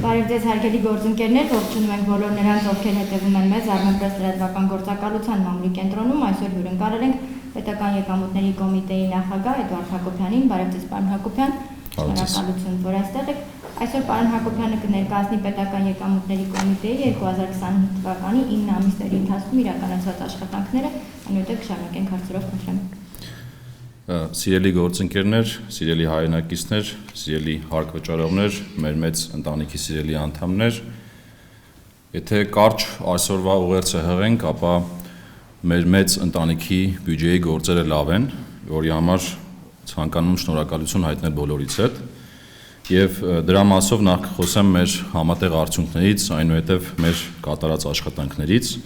Բարև ձեզ հարգելի գործընկերներ, ողջունում ենք բոլոր նրանց, ովքեր հետևում են մեզ Armenpress լրատվական գործակալության մամուլի կենտրոնում, այսօր հյուրընկալել ենք պետական եկամուտների կոմիտեի նախագահ Էդուարդ Հակոբյանին, բարև ձեզ պարոն Հակոբյան, շնորհակալություն, որ այստեղ եք։ Այսօր պարոն Հակոբյանը կներկայացնի պետական եկամուտների կոմիտեի 2025 թվականի 9 ամիսների ընթացքում իրականացված աշխատանքները, այնուհետև կշարունակենք հարցերով խնդրեմ։ Սիրելի գործընկերներ, սիրելի հայրենակիցներ, սիրելի հարկվճարողներ, մեր մեծ ընտանիքի սիրելի անդամներ, եթե կարճ այսօրվա ուղերձը հղենք, ապա մեր մեծ ընտանիքի բյուջեի գործերը լավ են, որի համար ցանկանում շնորհակալություն հայտնել բոլորից հետ, եւ դրա մասով նախ կխոսեմ մեր համատեղ արդյունքներից, այնուհետև մեր կատարած աշխատանքներից։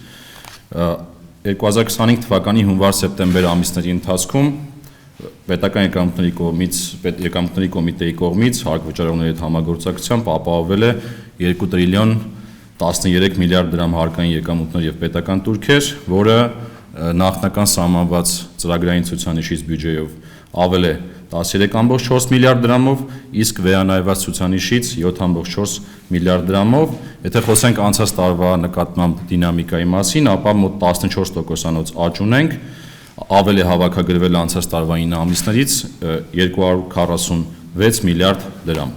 2025 թվականի հունվար-սեպտեմբեր ամիսների ընթացքում պետական եկամուտների կոմիտեի կողմից հարկվճարողների հետ համագործակցությամբ ապահովել է 2 տրիլիոն 13 միլիարդ դրամ հարկային եկամուտներ եւ պետական տուրքեր, որը նախնական սահմանված ծրագրային ցուցանիշից բյուջեով ավել է 13.4 միլիարդ դրամով, իսկ վերանայված ցուցանիշից 7.4 միլիարդ դրամով, եթե խոսենք անցած տարվա նկատմամբ դինամիկայի մասին, ապա մոտ 14%-անոց աճ ունենք, ավել է հավաքագրվել անցած տարվա 9 ամիսներից 246 միլիարդ դրամ։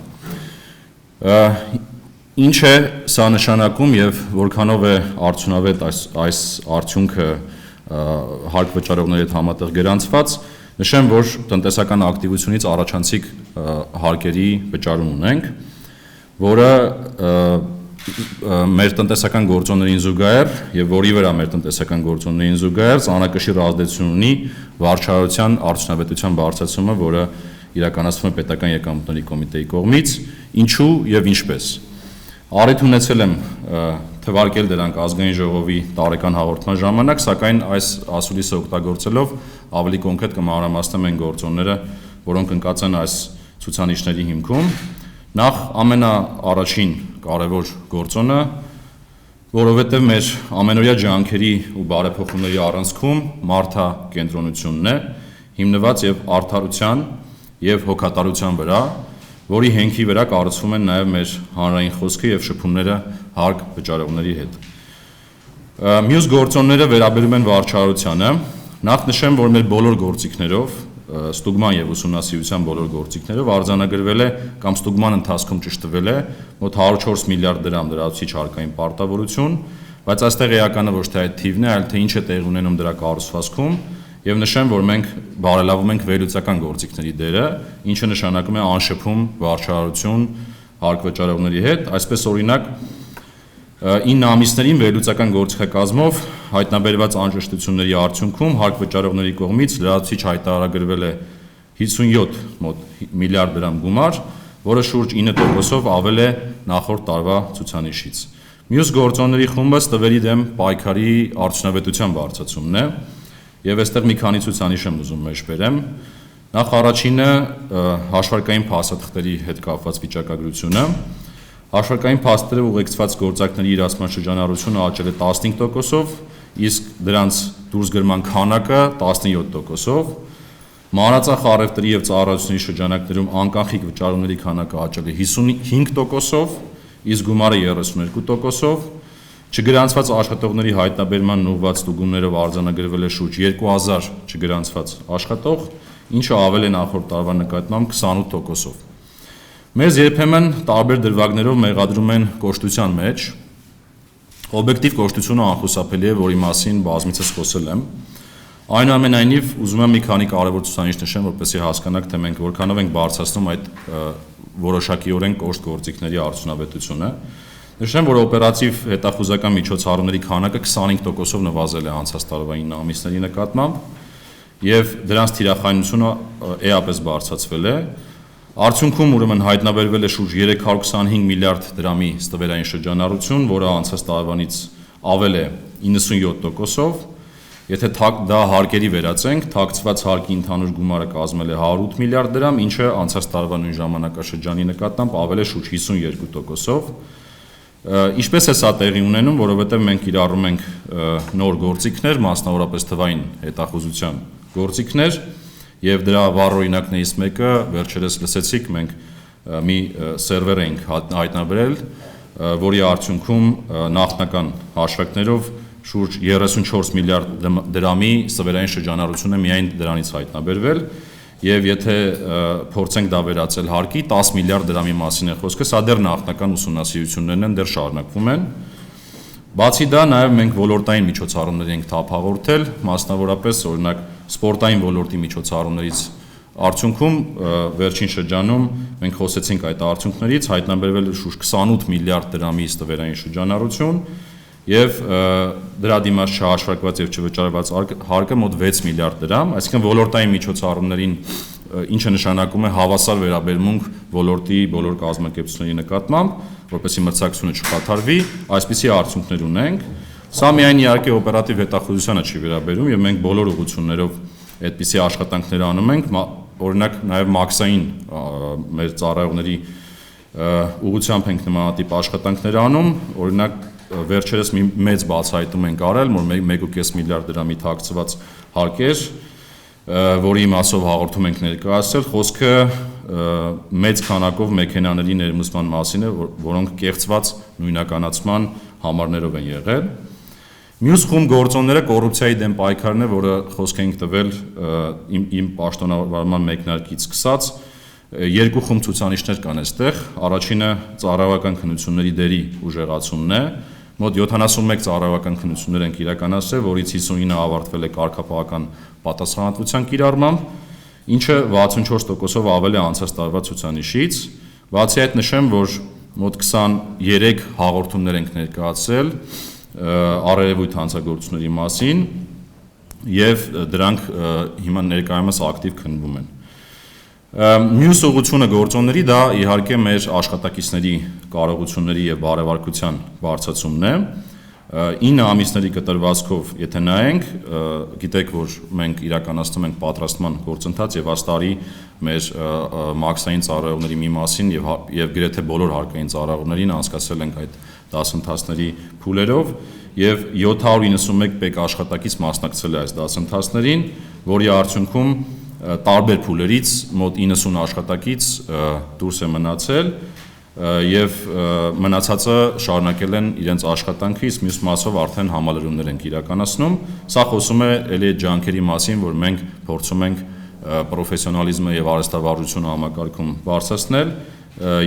Ինչ է սա նշանակում եւ որքանով է արդյունավետ այս արդյունքը հարկվճարողների հետ համատեղ գրանցված, նշեմ, որ տնտեսական ակտիվությունից առաջանցիկ հարկերի վճարում ունենք, որը մեր տնտեսական գործոններին զուգահեռ եւ որի վրա մեր տնտեսական գործոններին զուգահեռ ծանրակշիռ ազդեցություն ունի վարչարարության արդյունավետության բարձրացումը, որը իրականացվում է պետական եկամուտների կոմիտեի կողմից, ինչու եւ ինչպես։ Առիթ ունեցել եմ թվարկել դրանք ազգային ժողովի տարեկան հաղորդման ժամանակ, սակայն այս ասուլիսը օգտագործելով ավելի կոնկրետ կմանրամասնեմ այն գործոնները, որոնք ընկած են այս ցուցանիշների հիմքում։ Նախ ամենաառաջին կարևոր գործոնը, որովհետև մեր ամենօրյա ջանքերի ու բարեփոխումների առանցքում մարդակենտրոնությունն է, հիմնված եւ արդարության եւ հոգատարության վրա, որի հենքի վրա կառուցվում են նաեւ մեր հանրային խոսքը եւ շփումները հարկ վճարողների հետ։ Մյուս գործոնները վերաբերում են վարչարարությանը։ Նախ նշեմ, որ մեր բոլոր գործիքներով ստուգման եւ ուսումնասիրության բոլոր գործիքներով արձանագրվել է կամ ստուգման ընթացքում ճշտվել է մոտ 104 միլիարդ դրամ լրացուցիչ հարկային պարտավորություն, բայց այստեղ էականը ոչ թե այդ թիվն է, այլ թե ինչ է տեղի ունենում դրա կառուցվածքում, եւ նշեմ, որ մենք բարելավում ենք վերլուծական գործիքների դերը, ինչը նշանակում է անշփում վարչարարություն հարկվճարողների հետ, այսպես օրինակ 9 ամիսներին վերլուծական գործիքակազմով հայտնաբերված անճշտությունների արդյունքում հարկվճարողների կողմից լրացուցիչ հայտարարագրվել է 57 մոտ միլիարդ դրամ գումար, որը շուրջ 9%-ով ավել է նախորդ տարվա ցուցանիշից։ Մյուս գործոնների խումբը ստվերի դեմ պայքարի արդյունավետության բարձրացումն է, եւ այստեղ մի քանի ցուցանիշ եմ ուզում մեջբերեմ։ Նախ առաջինը հաշվարկային փաստաթղթերի հետ կապված վիճակագրությունը։ Հաշվարկային փաստերը ուղեկցված գործակների իրացման շրջանառությունը աճել է 15%-ով, իսկ դրանց դուրսգրման քանակը 17%-ով։ Մանրածախ առևտրի եւ ծառայությունների շրջանակներում անկանխիկ վճարումների քանակը աճել է 55%-ով, իսկ գումարը 32%-ով։ Չգրանցված աշխատողների հայտնաբերման ուղղված ստուգումներով արձանագրվել է շուրջ 2000 չգրանցված աշխատող, ինչը ավել է նախորդ տարվա նկատմամբ 28%-ով։ Մեզ երբեմն տարբեր դրվագներով մեղադրում են կոշտության մեջ։ Օբյեկտիվ կոշտությունը անխուսափելի է, որի մասին բազմիցս խոսել եմ։ Այնուամենայնիվ, ուզում եմ մի քանի կարևոր ցուցանիշ նշեմ, որպեսզի հասկանաք, թե մենք որքանով ենք բարձրացնում այդ որոշակիորեն կոշտ գործիքների արդյունավետությունը։ Նշեմ, որ օպերատիվ հետախուզական միջոցառումների քանակը 25%-ով նվազել է անցած տարվա 9 ամիսների նկատմամբ, եւ դրանց թիրախայնությունը էապես բարձրացվել է։ Արդյունքում ուրեմն հայտնաբերվել է շուրջ 325 միլիարդ դրամի ստվերային շրջանառություն, որը անցած տարվանից ավել է 97%-ով։ Եթե դա հարկերի վերածենք, թաքցված հարկի ընդհանուր գումարը կազմել է 108 միլիարդ դրամ, ինչը անցած տարվա նույն ժամանակաշրջանի նկատմամբ ավել է շուրջ 52%-ով։ Ինչպես է սա տեղի ունենում, որովհետև մենք կիրառում ենք նոր գործիքներ, մասնավորապես թվային հետախուզության գործիքներ, եւ դրա վառ օրինակներից մեկը վերջերս լսեցիք, մենք մի սերվեր ենք հայտնաբերել, որի արդյունքում նախնական հաշվարկներով շուրջ 34 միլիարդ դրամի սվերային շրջանառություն է միայն դրանից հայտնաբերվել, եւ եթե փորձենք դա վերածել հարկի, 10 միլիարդ դրամի մասին է խոսքը, սա դեռ նախնական ուսումնասիրություններն են, դեռ շարունակվում են։ Բացի դա, նաև մենք ոլորտային միջոցառումներ ենք թափահարել, մասնավորապես օրինակ սպորտային ոլորտի միջոցառումներից արդյունքում վերջին շրջանում մենք խոսեցինք այդ արդյունքներից, հայտնաբերվել է շուրջ 28 միլիարդ դրամի ստվերային շրջանառություն եւ դրա դիմաց չհաշվարկված եւ չվճարված հարկը մոտ 6 միլիարդ դրամ, այսինքն ոլորտային միջոցառումներին ինչը նշանակում է հավասար վերաբերմունք ոլորտի բոլոր կազմակերպությունների նկատմամբ, որպեսզի մրցակցությունը չխաթարվի, այսպիսի արդյունքներ ունենք։ Սա միայն իհարկե օպերատիվ հետախուզությանը չի վերաբերում եւ մենք բոլոր ուղղություններով այդպիսի աշխատանքներ անում ենք, օրինակ նաև մաքսային մեր ծառայողների ուղղությամբ ենք նմանատիպ աշխատանքներ անում, օրինակ վերջերս մի մեծ բացահայտում ենք արել, որ 1.5 միլիարդ դրամի թաքցված հարկ էր, որի մասով հաղորդում ենք ներկայացրել, խոսքը մեծ քանակով մեքենաների ներմուծման մասին է, որոնք կեղծված նույնականացման համարներով են եղել։ Մյուս խումբ գործոնները կոռուպցիայի դեմ պայքարն է, որը խոսք ենք տվել իմ պաշտոնավարման մեկնարկից սկսած, երկու խումբ ցուցանիշներ կան այստեղ, առաջինը ծառայողական քննությունների դերի ուժեղացումն է, մոտ 71 ծառայողական քննություններ ենք իրականացրել, որից 59-ը ավարտվել է կարգապահական պատասխանատվության կիրառմամբ, ինչը 64%-ով ավել է անցած տարվա ցուցանիշից։ Բացի այդ նշեմ, որ մոտ 23 հաղորդումներ ենք ներկայացրել առերևույթ հանցագործությունների մասին եւ դրանք հիմա ներկայումս ակտիվ քննվում են։ Մյուս ուղղությունը գործոնների դա իհարկե մեր աշխատակիցների կարողությունների եւ բարեվարկության բարձրացումն է։ 9 ամիսների կտրվածքով եթե նայենք, գիտեք, որ մենք իրականացնում ենք պատրաստման գործընթաց եւ աստարի մեր մաքսային ծառայողների մի մասին եւ գրեթե բոլոր հարկային ծառայողներին անցկացրել ենք այդ դասընթացների փուլերով եւ 791 պետ աշխատակից մասնակցել է այս դասընթացներին, որի արդյունքում տարբեր փուլերից մոտ 90 աշխատակից դուրս է մնացել եւ մնացածը շարունակել են իրենց աշխատանքը, իսկ մյուս մասով արդեն համալրումներ են իրականացնում։ Սա խոսում է ելի ջանքերի մասին, որ մենք փորձում ենք պրոֆեսիոնալիզմը եւ արհեստավարժությունը համակարգում բարձրացնել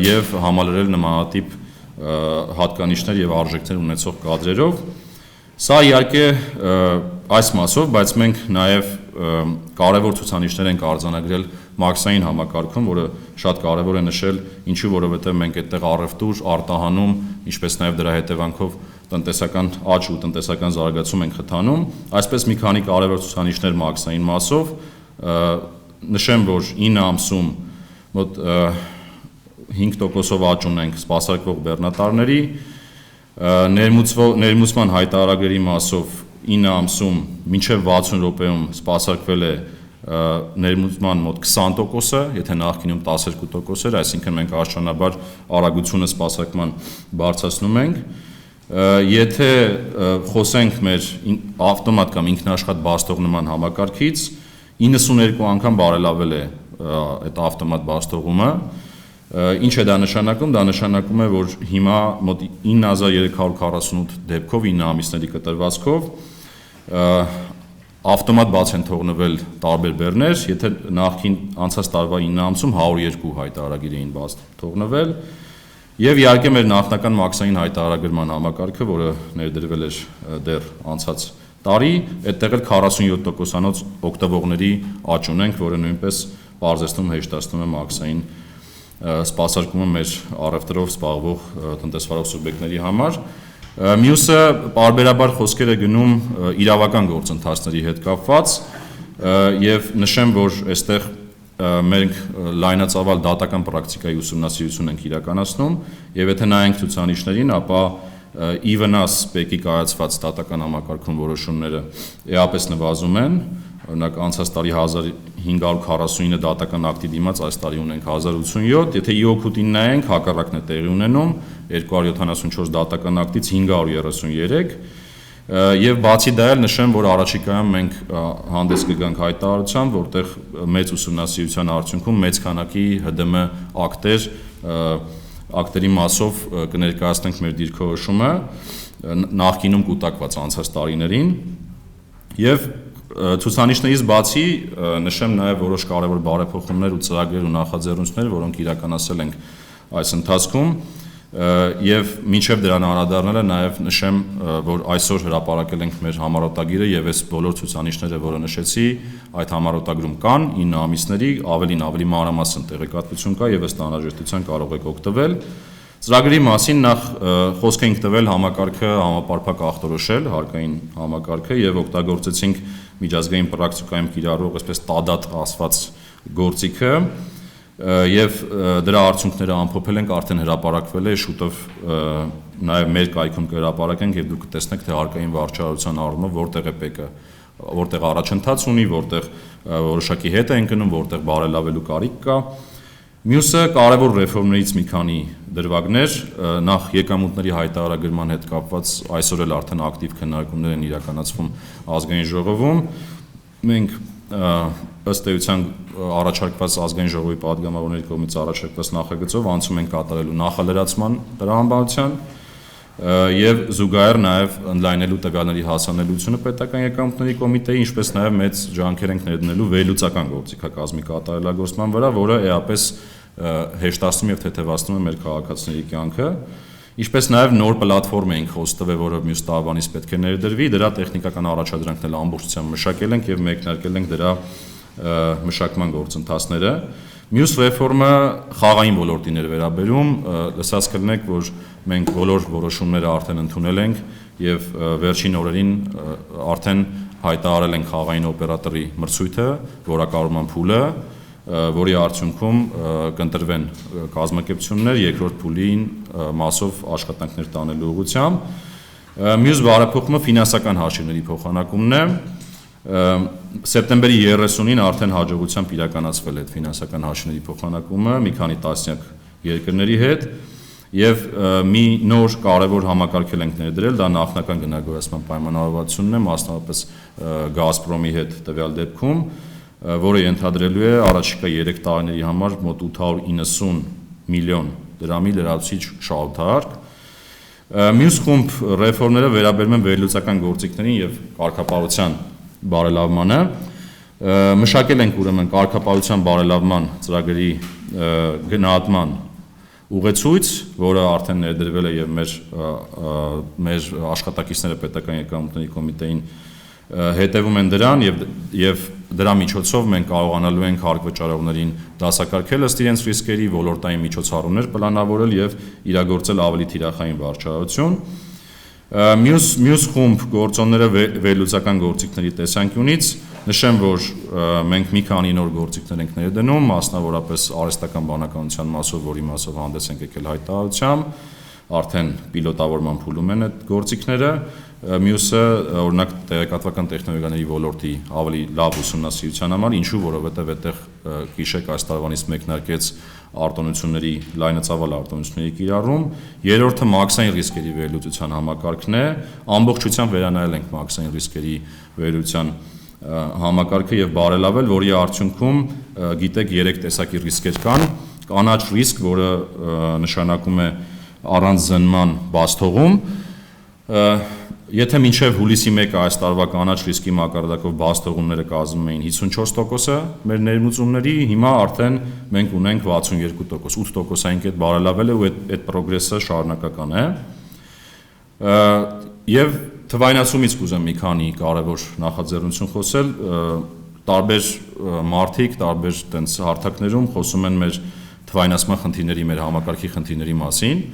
եւ համալրել նմանատիպ հատկանիշներ եւ արժեքներ ունեցող կադրերով։ Սա իհարկե այս մասով, բայց մենք նաև կարևոր ցուցանիշներ ենք արձանագրել մաքսային համակարգում, որը շատ կարևոր է նշել, ինչու, որովհետև մենք այդտեղ առևտուր, արտահանում, ինչպես նաև դրա հետևանքով տնտեսական աճ ու տնտեսական զարգացում ենք խթանում, այսպես մի քանի կարևոր ցուցանիշներ մաքսային մասով, նշեմ, որ 9 ամսում մոտ 5%-ով աճ ունենք սպասարկվող բեռնատարների, ներմուծման հայտարարագրերի մասով 9 ամսում մինչև 60 րոպեում սպասարկվել է ներմուծման մոտ 20%-ը, եթե նախկինում 12% էր, այսինքն մենք աստիճանաբար արագությունը սպասարկման բարձրացնում ենք։ Եթե խոսենք մեր ավտոմատ կամ ինքնաշխատ բաստողնման համակարգից, 92 անգամ բարելավել է այդ ավտոմատ բաստողումը։ Ինչ է դա նշանակում։ Դա նշանակում է, որ հիմա մոտ 9348 դեպքով 9 ամիսների կտրվածքով ավտոմատ բաց են թողնվել տարբեր բեռներ, եթե նախքին անցած տարվա 9 ամսում 102 հայտարարագիր էին բաց թողնվել, եւ իհարկե մեր նախնական մաքսային հայտարարագրման համակարգը, որը ներդրվել էր դեռ անցած տարի, այդտեղ էլ 47%-անոց օգտվողների աճ ունենք, որը նույնպես բարձրացնում հեշտացնում է մաքսային սպասարկումը մեր առևտրով զբաղվող տնտեսվարող սուբյեկտների համար։ Մյուսը պարբերաբար խոսքեր է գնում իրավական գործընթացների հետ կապված եւ նշեմ, որ այստեղ մենք լայնածավալ դատական պրակտիկայի ուսումնասիրություն ենք իրականացնում եւ եթե նայենք ցուցանիշներին, ապա ի վնաս ՊԵԿ-ի կայացված դատական համակարգում որոշումները էապես նվազում են, օրինակ անցած տարի 1549 դատական ակտի դիմաց այս տարի ունենք 1087, եթե իօքուտին նայենք, հակառակն է տեղի ունենում, 274 դատական ակտից 533, Եվ բացի դա էլ նշեմ, որ առաջիկայում մենք հանդես կգանք հայտարարությամբ, որտեղ մեծ ուսումնասիրության արդյունքում մեծ քանակի ՀԴՄ ակտերի մասով կներկայացնենք մեր դիրքորոշումը նախկինում կուտակված անցած տարիներին եւ ցուցանիշներից բացի նշեմ նաեւ որոշ կարևոր բարեփոխումներ ու ծրագրեր ու նախաձեռնություններ, որոնք իրականացել ենք այս ընթացքում եւ մինչեւ դրան անդրադառնալը նաեւ նշեմ, որ այսօր հրապարակել ենք մեր համառոտագիրը եւ այս բոլոր ցուցանիշները, որը նշեցի, այդ համառոտագրում կան 9 ամիսների, ավելի մանրամասն տեղեկատվություն կա եւ ըստ անհրաժեշտության կարող եք օգտվել։ Ծրագրի մասին նախ խոսք ենք տվել համակարգը համապարփակ ախտորոշել, հարկային համակարգը եւ օգտագործեցինք միջազգային պրակտիկայում կիրառող այսպես տադատ ասված գործիքը եւ դրա արդյունքները ամփոփել ենք, արդեն հրապարակվել է, շուտով նաեւ մեր կայքում կհրապարակենք եւ դուք կտեսնեք թե հարկային վարչարության առումով որտեղ է ՊԵԿ-ը, որտեղ առաջընթաց ունի, որտեղ որոշակի հետ է ընկնում, որտեղ բարելավելու կարիք կա։ Մյուսը կարևոր ռեֆորմներից մի քանի դրվագներ, նախ եկամուտների հայտարարագրման հետ կապված այսօր էլ արդեն ակտիվ քննարկումներ են իրականացվում ազգային ժողովում։ Մենք ըստ էության առաջարկված ազգային ժողովի պատգամավորների կողմից առաջարկված նախագծով անցում ենք կատարելու նախալրացման տրամաբանության եւ զուգահեռ նաեւ ընդլայնելու տվյալների հասանելիությունը պետական եկամուտների կոմիտեի, ինչպես նաեւ մեծ ջանքեր ենք ներդնելու վերլուծական գործիքակազմի կատարելագործման վրա, որը էապես հեշտացնում եւ թեթևացնում է մեր քաղաքացիների կյանքը, ինչպես նաեւ նոր պլատֆորմ ենք խոստվել, որը մյուս տարվանից պետք է ներդրվի, դրա տեխնիկական առաջադրանքներն ամբողջությամբ մշակել ենք եւ մեկնարկել ենք դրա մշակման գործընթացները։ Մյուս ռեֆորմը խաղային ոլորտին էր վերաբերում, լսած կլինեք, որ մենք բոլոր որոշումները արդեն ընդունել ենք եւ վերջին օրերին արդեն հայտարարել ենք խաղային օպերատորի մրցույթը, որակառուցման փուլը, որի արդյունքում կընտրվեն կազմակերպություններ երկրորդ փուլին մասով աշխատանքներ տանելու ուղղությամբ։ Մյուս բարեփոխումը ֆինանսական հաշիվների փոխանակումն է։ Սեպտեմբերի 30-ին արդեն հաջողությամբ իրականացվել է ֆինանսական հաշիվների փոխանակումը մի քանի տասնյակ երկրների հետ եւ մի նոր կարևոր համակարգել ենք ներդրել, դա նախնական գնագործման պայմանավորվածությունն է, մասնավորապես Գազպրոմի հետ տվյալ դեպքում, որը ենթադրելու է առաջիկա 3 տարիների համար մոտ 890 միլիոն դրամի լրացուցիչ շահութարկ։ Մյուս խումբ ռեֆորմները վերաբերում են վերլուծական գործիքներին եւ կարգապահության բարելավմանը։ Մշակել ենք ուրեմն կարգապահության բարելավման ծրագրի գնահատման ուղեցույց, որը արդեն ներդրվել է եւ մեր աշխատակիցները պետական եկամուտների կոմիտեին հետևում են դրան եւ դրա միջոցով մենք կարողանալու ենք հարկ վճարողներին դասակարգել ըստ իրենց ռիսկերի, ոլորտային միջոցառումներ պլանավորել եւ իրագործել ավելի թիրախային վարչարություն։ Մյուս խումբ գործոնները վերլուծական գործիքների տեսանկյունից նշեմ, որ մենք մի քանի նոր գործիքներ ենք ներդնում, մասնավորապես արհեստական բանականության մասով, որի մասով հանդես ենք եկել հայտարարությամբ, արդեն պիլոտավորման փուլում են այդ գործիքները։ Մյուսը օրինակ տեղեկատվական տեխնոլոգիաների ոլորտի ավելի լավ ուսումնասիրության համար, ինչու, որովհետև այդտեղ գիշեք այս տարվանից մեկնարկեց արտոնությունների լայնածավալ արտոնությունների կիրառում։ Երրորդը մաքսային ռիսկերի վերլուծության համակարգն է, ամբողջությամբ վերանայել ենք մաքսային ռիսկերի վերլուծության համակարգը եւ բարելավել, որի արդյունքում գիտեք 3 տեսակի ռիսկեր կան, կանաչ ռիսկ, որը նշանակում է առանց զննման բաց թողում, եթե մինչև հուլիսի 1-ը այս տարվա կանաչ ռիսկի մակարդակով բաց թողումները կազմում էին 54%-ը մեր ներմուծումների, հիմա արդեն մենք ունենք 62%, 8%-ային կետ բարելավել է ու այդ պրոգրեսը շարունակական է։ Եվ թվայնացումից կուզեմ մի քանի կարևոր նախաձեռնություն խոսել, տարբեր մարդիկ, տարբեր տենց հարթակներում խոսում են մեր թվայնացման խնդիրների, մեր համակարգի խնդիրների մասին,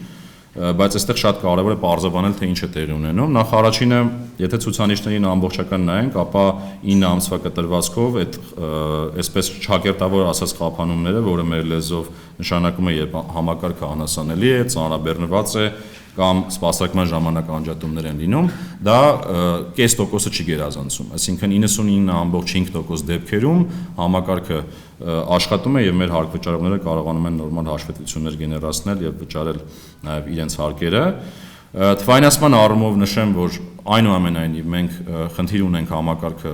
բայց այստեղ շատ կարևոր է պարզաբանել, թե ինչ է տեղի ունենում։ Նախ առաջինը, եթե ցուցանիշներին ամբողջական նայենք, ապա 9 ամսվա կտրվածքով այդ այսպես ճակերտավոր ասած խափանումները, որը մեր լեզվով նշանակում է, երբ համակարգը անհասանելի է, ծանրաբեռնված է կամ սպասարկման ժամանակ անջատումներ են լինում, դա կես տոկոսը չի գերազանցում, այսինքն 99.5% դեպքերում համակարգը աշխատում է եւ մեր հարկ վճարողները կարողանում են նորմալ հաշվետվություններ գեներացնել եւ վճարել նաեւ իրենց հարկերը։ Թվայնացման առումով նշեմ, որ այնուամենայնիվ մենք խնդիր ունենք համակարգը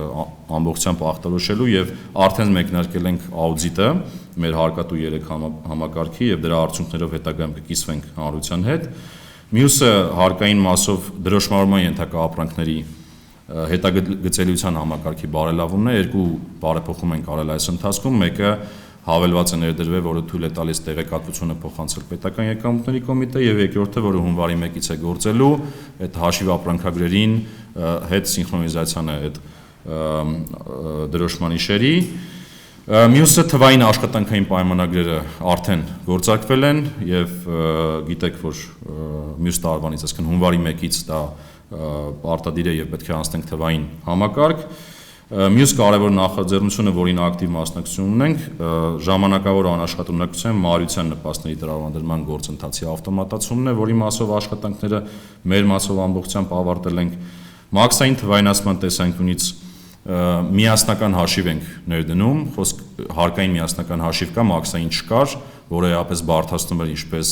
ամբողջությամբ ախտորոշելու եւ արդեն մեկնարկել ենք աուդիտը մեր հարկատու 3 համակարգի եւ դրա արդյունքներով հետագայում կկիսվենք հանրության հետ։ Մյուսը հարկային մասով դրոշմարման ենթակա ապրանքների հետագծելիության համակարգի բարելավումն է, երկու բարեփոխում ենք արել այս ընթացքում, մեկը հավելված է ներդրվել, որը թույլ է տալիս տեղեկատվությունը փոխանցել պետական եկամուտների կոմիտե եւ երկրորդը, որը հունվարի 1-ից է գործելու, այդ հաշիվ ապրանքագրերին հետ սինխրոնիզացիան է այդ դրոշմանի շերի։ Մյուսը թվային աշխատանքային պայմանագրերը արդեն գործարկվել են եւ գիտեք, որ մյուս տարվանից, այսինքն հունվարի 1-ից դա արտադիր է եւ պետք է անցնենք թվային համակարգ։ Մյուս կարևոր նախաձեռնությունը, որին ակտիվ մասնակցություն ունենք, ժամանակավոր անաշխատունակության մարության նպաստների տրամադրման գործընթացի ավտոմատացումն է, որի մասով աշխատանքները մեր մասով ամբողջությամբ ավարտել ենք։ Մաքսային թվայնացման տեսանկյունից միասնական հաշիվ ենք ներդնում, խոսք հարկային միասնական հաշիվ կա, մաքսային չկար, որը էապես բարդացնում էր ինչպես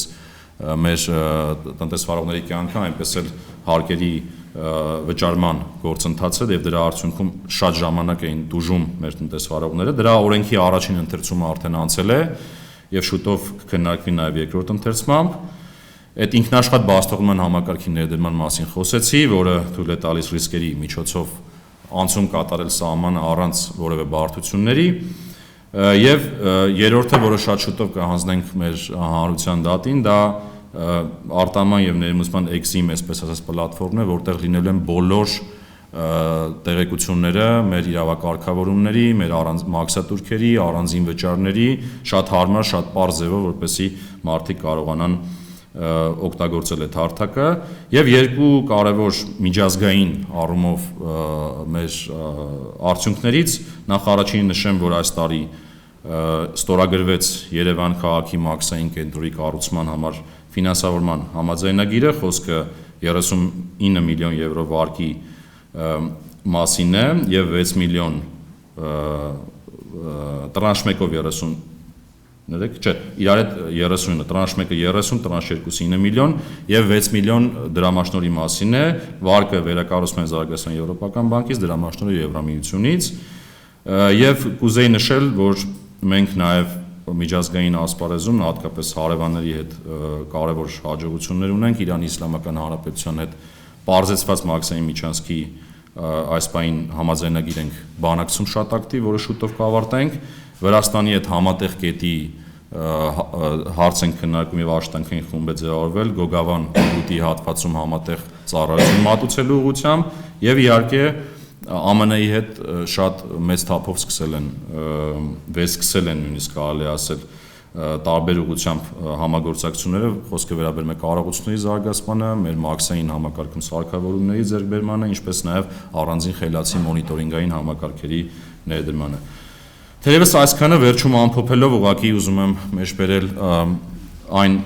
մեր տնտեսվարողների կյանքը, այնպես էլ հարկերի վճարման գործընթացը եւ դրա արդյունքում շատ ժամանակ էին դուժում մեր տնտեսվարողները։ Դրա օրենքի առաջին ընթերցումը արդեն անցել է եւ շուտով կքննարկվի նաեւ երկրորդ ընթերցմամբ։ Այդ ինքնաշխատ բաստողման համակարգի ներդրման մասին խոսեցի, որը թույլ է տալիս ռիսկերի միջոցով անցում կատարել սահմանը առանց որևէ բարդությունների, եւ երրորդը, որը շատ շուտով կհանձնենք մեր հանրության դատին, դա արտահանման եւ ներմուծման էքսիմ, այսպես ասած, պլատֆորմն է, որտեղ լինելու են բոլոր տեղեկությունները մեր իրավակարգավորումների, մեր մաքսատուրքերի, առանձին վճարների, շատ հարմար, շատ պարզ ձևով, որպեսզի մարդիկ կարողանան օգտագործել այդ հարթակը եւ երկու կարևոր միջազգային առումով մեր արդյունքներից նախ առաջինը նշեմ, որ այս տարի ստորագրվեց Երևան քաղաքի մաքսային կենտրոնի կառուցման համար ֆինանսավորման համաձայնագիրը, խոսքը 39 միլիոն եվրո վարկի մասին է եւ 6 միլիոն տրանշ 1-ով 30 իրար հետ 30-ը, տրանշ 1-ը 30, տրանշ 2-ը 9 միլիոն եւ 6 միլիոն դրամաշնորհի մասին է, վարկը վերակառուցման զարգացման եվրոպական բանկից, դրամաշնորհը Եվրամիությունից եւ կուզեի նշել, որ մենք նաեւ միջազգային ասպարեզում, հատկապես հարևանների հետ կարևոր հաջողություններ ունենք, Իրանի Իսլամական Հանրապետության հետ պարզեցված մաքսային միջանցքի այս պահին համաձայնագիր ենք բանակցում շատ ակտիվ, որը շուտով կավարտենք, Վրաստանի հետ համատեղ կետի հարց ենք քննարկում եւ աշխատանքային խումբ է ձևավորվել Գոգավան գյուտի հատվածում համատեղ ծառայություն մատուցելու ուղղությամբ եւ իհարկե ԱՄՆ-ի հետ շատ մեծ թափով սկսել են նույնիսկ կարելի ասել տարբեր ուղղությամբ համագործակցությունները, խոսքը վերաբերում է կարողությունների զարգացմանը, մեր մաքսային համակարգում սարքավորումների ձեռքբերմանը, ինչպես նաեւ առանձին խելացի մոնիտորինգային համակարգերի ներդրմանը։ Թերևս այսքանը վերջում ամփոփելով ուղղակի ուզում եմ մեջբերել այն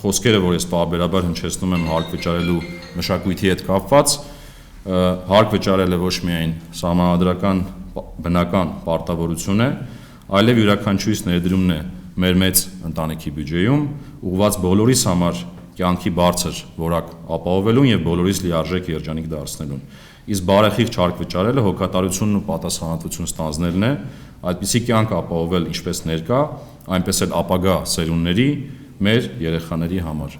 խոսքերը, որ ես պարբերաբար հնչեցնում եմ հարկ վճարելու մշակույթի հետ կապված, հարկ վճարելը ոչ միայն սահմանադրական բնական պարտավորություն է, այլև յուրաքանչյուրիս ներդրումն է մեր մեծ ընտանիքի բյուջեում, ուղղված բոլորիս համար կյանքի բարձր որակ ապահովելուն եւ բոլորիս լիարժեք երջանիկ դարձնելուն։ Իսկ բարեխիղճ հարկ վճարելը հոգատարությունն ու պատասխանատվություն ստանձնելն է, այդպիսի կյանք ապահովել ինչպես ներկա, այնպես էլ ապագա սերունդների, մեր երեխաների համար,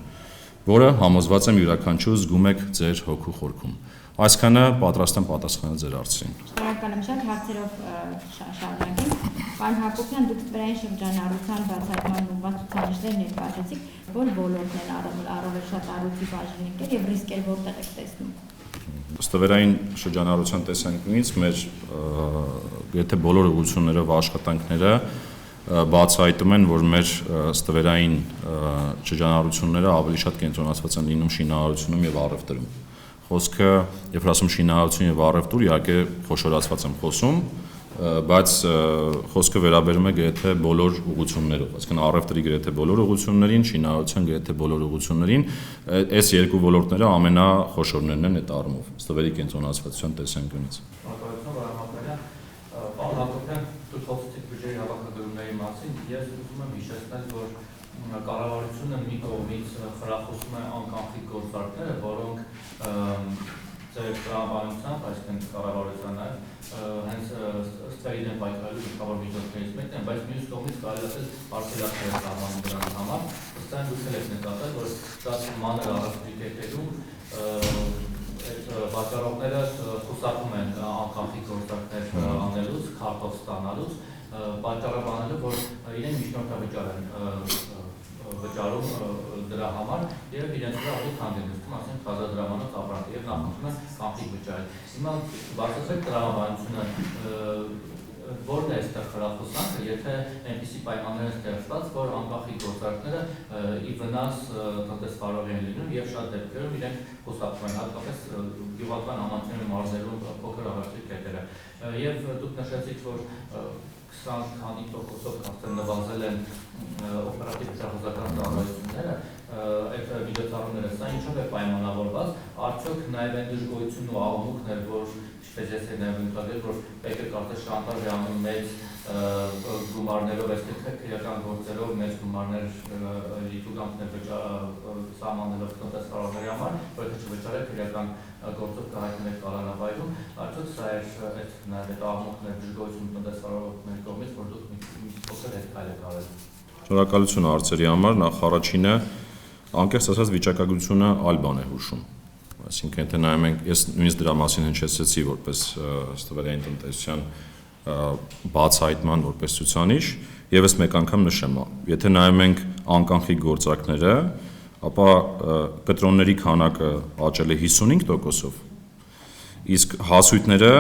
որը համոզված եմ յուրաքանչյուր զգում եք ձեր հոգու խորքում։ Այսքանը պատրաստ եմ պատասխանել ձեր հարցերին։ Շնորհակալ եմ շատ, հարցերով շարունակենք։ Պարոն Հակոբյան, դուք ստվերային շրջանառության բացահայտման ուղղված ցուցանիշներ ներկայացրեցիք, որ ոլորտն են առավել շատ առողջի բաժին ընկել եւ ռիսկեր որտեղ եք տեսնում։ Ստվերային շրջանառության տեսանկյունից մեր գրեթե բոլոր ուղղություններով աշխատանքները բացահայտում են, որ մեր ստվերային շրջանառությունները ավելի շատ կենտրոնացված են լինում շինարարությունում եւ առևտրում։ Խոսքը, երբ ասում շինարարություն եւ առևտուր, իհարկե խոշորացված եմ խոսում, բայց խոսքը վերաբերում է գրեթե բոլոր ուղղություններով, այսինքն առևտրի գրեթե բոլոր ուղղություններին, շինարարության գրեթե բոլոր ուղղություններին, այս երկու ոլորտները ամենախոշորներն են այդ առումով, ստվերի կենտրոնացվածության տեսանկյունից։ Պարոն Հակոբյան, դուք խոսեցիք բյուջեի հավաքագրումների մասին, ես ուզում եմ հիշեցնել, որ կառավարությունը մի կողմից խրախուսում է անկանխիկ գործարքները, հենց կառավարությանը, հենց ստվերին են պայքարելու գլխավոր միջոցներից մեկն են, բայց մյուս կողմից կարելի ասել արգելակներ սահմանում դրանց համար, ըստ այն դուք եք նկատել, որ շատ մանր առասպելի կետերում այդ վաճառողները խուսափում են անկանխիկ գործարքներ անելուց, քարտով ստանալուց, պատճառաբանելով, որ իրեն միջնորդավճար են վճարում դրա համար եւ իրենց վրա ավելի քան դեպքում, ասենք բազադրամանոց ապրանք եւ նախընտրում են կանխիկ վճարել։ Հիմա բացասական տրամաբանությունը որն է այստեղ խրախուսանքը, եթե այնպիսի պայմաններ են ստեղծված, որ անկանխիկ գործարքները ի վնաս տնտեսվարողի են լինում եւ շատ դեպքերում իրենք խուսափում են, հատկապես գյուղական համայնքների մարզերում փոքր առևտրի կետերը։ Եվ դուք նշեցիք, որ 20 քանի տոկոսով արդեն նվազել են օպերատիվ հեռուստացան ծառայությունները, այդ վիդեոթարումները, սա ինչով է պայմանավորված, արդյոք նաև այն դժգոհությունն ու աղմուկն էր, որ ինչպես ես նաև ընդգրկել, որ պետք է կարծես շանտաժ է անում մեծ գումարներով, այսինքն քրեական գործերով մեծ գումարներ լիցուգանքներ սահմանելով տնտեսվարողների համար, որ եթե չվճարեք քրեական գործով կհայտնվեք կալանավայրում, արդյոք սա էր այդ աղմուկն էր դժգոհություն տնտեսվարողների կողմից, որ դուք մի փոքր հետ քայլ եք արել։ Շնորհակալություն հարցերի համար, նախ առաջինը անկեղծ ասած վիճակագրությունը այլ բան է հուշում։ Այսինքն եթե նայում ենք, ես նույնիսկ դրա մասին հնչեցրեցի որպես ստվերային տնտեսության բացահայտման որպես ցուցանիշ, եւս մեկ անգամ նշեմ, եթե նայում ենք անկանխիկ գործարքները, ապա կտրոնների քանակը աճել է 55%-ով, իսկ հասույթները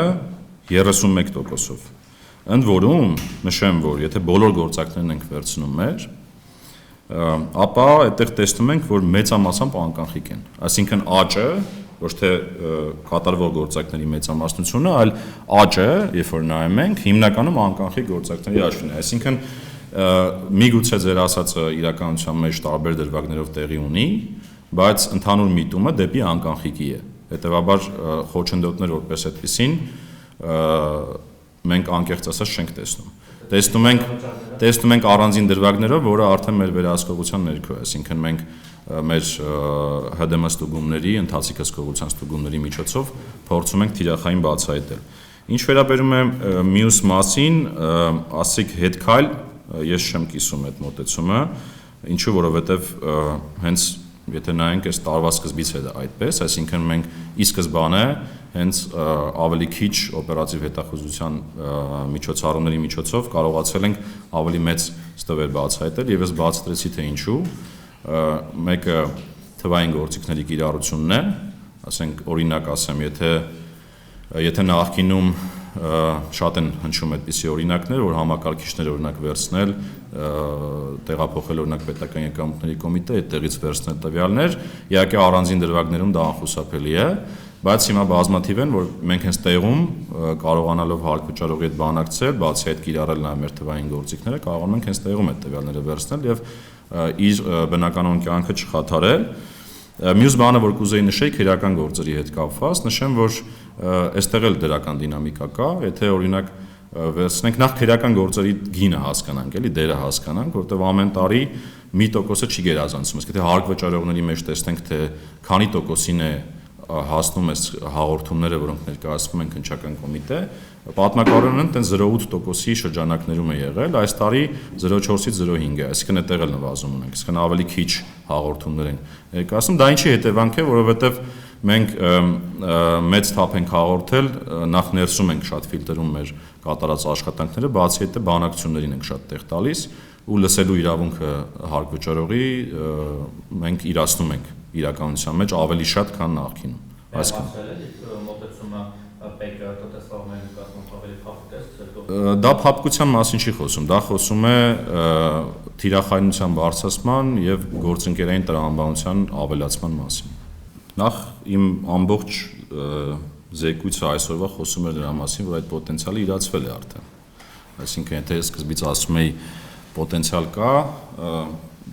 31%-ով։ Ընդ որում նշեմ, որ եթե բոլոր գործարքներն ենք վերցնում մեր, ապա այդտեղ տեսնում ենք, որ մեծամասամբ անկանխիկ են։ Այսինքն աճը, ոչ թե կատարվող գործարքների մեծամասնությունը, այլ աճը, երբ որ նայում ենք, հիմնականում անկանխիկ գործարքների աճն է։ Այսինքն միգուցե ձեր ասածը իրականության մեջ տարբեր դրվագներով տեղի ունի, բայց ընդհանուր միտումը դեպի անկանխիկի է։ Հետևաբար խոչընդոտներ որպես այդպեսին մենք անկեղծ ասած չենք տեսնում։ Տեսնում ենք առանձին դրվագներով, որը արդեն մեր վերահսկողության ներքո է, այսինքն մենք մեր ՀԴՄ ստուգումների, ընթացիկ հսկողության ստուգումների միջոցով փորձում ենք թիրախային բացահայտել։ Ինչ վերաբերում է մյուս մասին, ասիկ հետքայլ, ես չեմ կիսում այդ մոտեցումը, ինչու որովհետև հենց եթե նայենք այս տարվա սկզբից է դա այդպես, այսինքն մենք ի սկզբանե հենց ավելի քիչ օպերատիվ հետախուզության միջոցառումների միջոցով կարողացել ենք ավելի մեծ ստվեր բացահայտել եւ ես բացատրեցի թե ինչու։ Մեկը թվային գործիքների կիրառությունն է, ասենք օրինակ ասեմ, եթե նախկինում շատ են հնչում այդպիսի օրինակներ, որ համակարգիչներ օրինակ վերցնել, տեղափոխել օրինակ պետական եկամուտների կոմիտե, այդտեղից վերցնել տվյալներ, իհարկե առանձին դրվագներում դա անխուսափելի է, բայց հիմա բազմաթիվ են, որ մենք հենց տեղում կարողանալով հարկ վճարողի հետ բանակցել, բացի այդ կիրառել նաև մեր թվային գործիքները, կարողանում ենք հենց տեղում այդ տվյալները վերցնել եւ իր բնականոն կյանքը չխաթարել։ Մյուս բանը, որ կուզեի նշեի քրեական գործերի հետ կապված, նշեմ, որ այստեղ էլ դրական դինամիկա կա, եթե օրինակ վերցնենք նախ քրեական գործերի գինը հասկանանք, էլի դերը հասկանանք, որտեղ ամեն տարի 1%-ը չի գերազանցում, իսկ եթե հարկ վճարողների մեջ տեսնենք, թե քանի տոկոսին է հասնում այս հաղորդումները, որոնք ներկայացվում են քննչական կոմիտե, պատմականորեն տենց 0.8%-ի շրջանակներում է եղել, այս տարի 0.4-ից 0.5 է, այսինքն այդտեղ էլ նվազում ունենք, այսինքն ավելի քիչ հաղորդումներ են ներկայացնում, դա ինչի հետևանք է, որովհետև մենք մեծ թափ ենք հաղորդել, նախ ներսում ենք շատ ֆիլտրում մեր կատարած աշխատանքները, բացի այդ բանակցություններին ենք շատ տեղ տալիս ու լսելու իրավունքը հարկ վճարողի մենք իրացնում ենք իրականության մեջ ավելի շատ, քան նախկինում։ Դա փափկության մասին չի խոսում, դա խոսում է թիրախայնության բարձրացման եւ գործընկերային տրամաբանության ավելացման մասին։ Նախ իմ ամբողջ զեկույցը այսօրվա խոսում էր դրա մասին, որ այդ պոտենցիալը իրացվել է արդեն։ Այսինքն, եթե սկզբից ասում էի պոտենցիալ կա,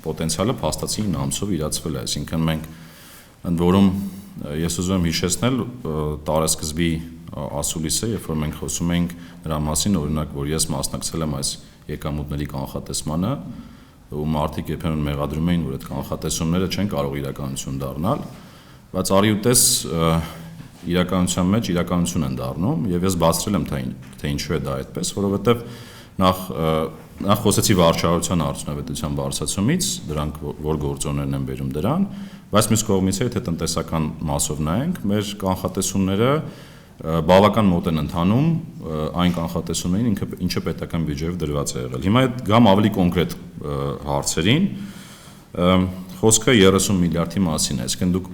պոտենցիալը փաստացի 9 ամսով իրացվել է, այսինքն մենք ընդ որում ես ուզում եմ հիշեցնել տարեսկզբի ասուլիսը, երբ որ մենք խոսում էինք նրա մասին, օրինակ, որ ես մասնակցել եմ այս եկամուտների կանխատեսմանը, ու մարդիկ երբեմն մեղադրում էին, որ այդ կանխատեսումները չեն կարող իրականություն դառնալ, բայց արի ու տես իրականության մեջ իրականություն են դառնում եւ ես բացրել եմ թե ինչու է դա այդպես, որովհետեւ նախ խոսեցի վարչարության արդյունավետության բարձրացումից, դրանք որ գործոններն են բերում դրան, բայց մյուս կողմից եթե տնտեսական մասով նայենք, մեր կանխատեսումները բավական մոտ են ընթանում այն կանխատեսումներին, ինչը պետական բյուջեով դրված է եղել։ Հիմա գամ ավելի կոնկրետ հարցերին, խոսքը 30 միլիարդի մասին է, այսինքն դուք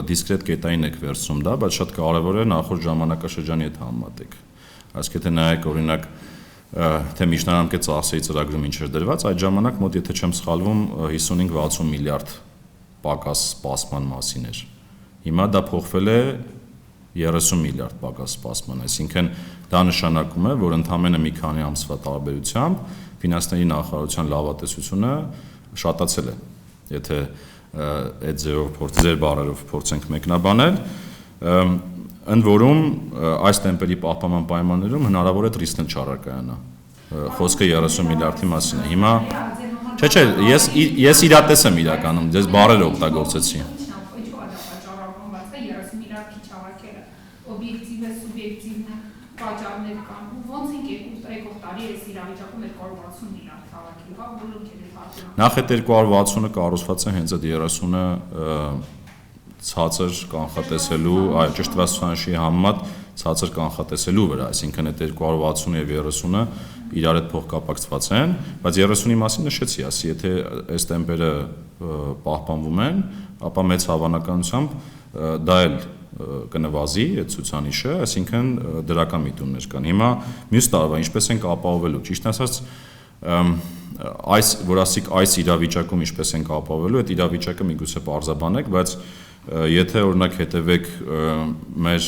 դիսկրետ կետային եք վերցնում դա, բայց շատ կարևոր է նախորդ ժամանակաշրջանի հետ համեմատեք։ Այսինքն եթե նայեք օրինակ թե միջնադարի ծախսերի ծրագրում ինչ էր դրված, այդ ժամանակ մոտ եթե չեմ սխալվում 55-60 միլիարդ պակաս սպասման մասին էր։ Հիմա դա փոխվել է 30 միլիարդ պակաս սպասման, այսինքն դա նշանակում է, որ ընդամենը մի քանի ամսվա տարբերությամբ ֆինանսների նախարարության լավատեսությունը շատացել է։ Եթե այդ ձեր բառերով փորձենք մեկնաբանել, ընդ որում այս տեմպերի պահպանման պայմաններում հնարավոր է ռիսկն չառարկայանա։ Խոսքը 30 միլիարդի մասին է։ Հիմա չէ, ես իրատես եմ իրականում, ձեզ բառեր օգտագործեցի։ Օբյեկտիվ է, սուբյեկտիվ է, պատճառներ կան, ոնց ենք եկող տարի այս իրավիճակում 260 միլիարդ քաղաքի, հա, բոլորք են հատում։ Նախ այդ 260-ը կառուցված է հենց այդ 30-ը ցածր կանխատեսելու, ճշտվածության համեմատ ցածր կանխատեսելու վրա, այսինքն այդ 260 եւ 30-ը իրար հետ փոխկապակցված են, բայց 30-ի մասին նշեցի, ասի, եթե այս տեմպերը պահպանվում են, ապա մեծ հավանականությամբ դա էլ կնվազի այդ ցուցանիշը, այսինքն դրական միտումներ կան։ Հիմա մյուս տարվա ինչպես ենք ապահովելու, ճիշտ ասած, որ ասիկ այս իրավիճակում ինչպես ենք ապահովելու, այդ իրավիճակը միգուցե պարզաբանեք, բայց եթե օրինակ հետևեք մեր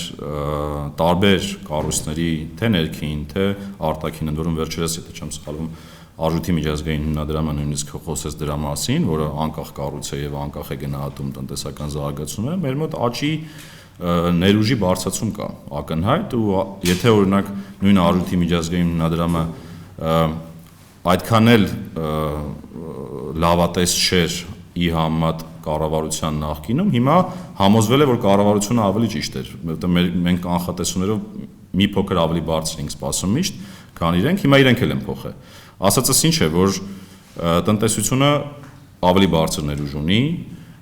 տարբեր կառույցների թե ներքին, թե արտաքին, ընդ որում վերջերս եթե չեմ սխալվում, Արժույթի միջազգային հիմնադրամը նույնիսկ խոսեց դրա մասին, որը անկախ կառույց է եւ անկախ է գնահատում տնտեսական զարգացումը, մեր մոտ աճի ներուժի բարձրացում կա ակնհայտ ու եթե օրինակ նույն Արժույթի միջազգային հիմնադրամը այդքան էլ լավատես չէր ի համեմատ կառավարության նախկինում, հիմա համոզվել է, որ կառավարությունը ավելի ճիշտ էր, որովհետեւ մենք կանխատեսումներով մի փոքր ավելի բարձր ենք սպասում միշտ, քան իրենք, հիմա իրենք էլ են փոխել։ Ասածս ինչ է, որ տնտեսությունը ավելի բարձր ներուժ ունի,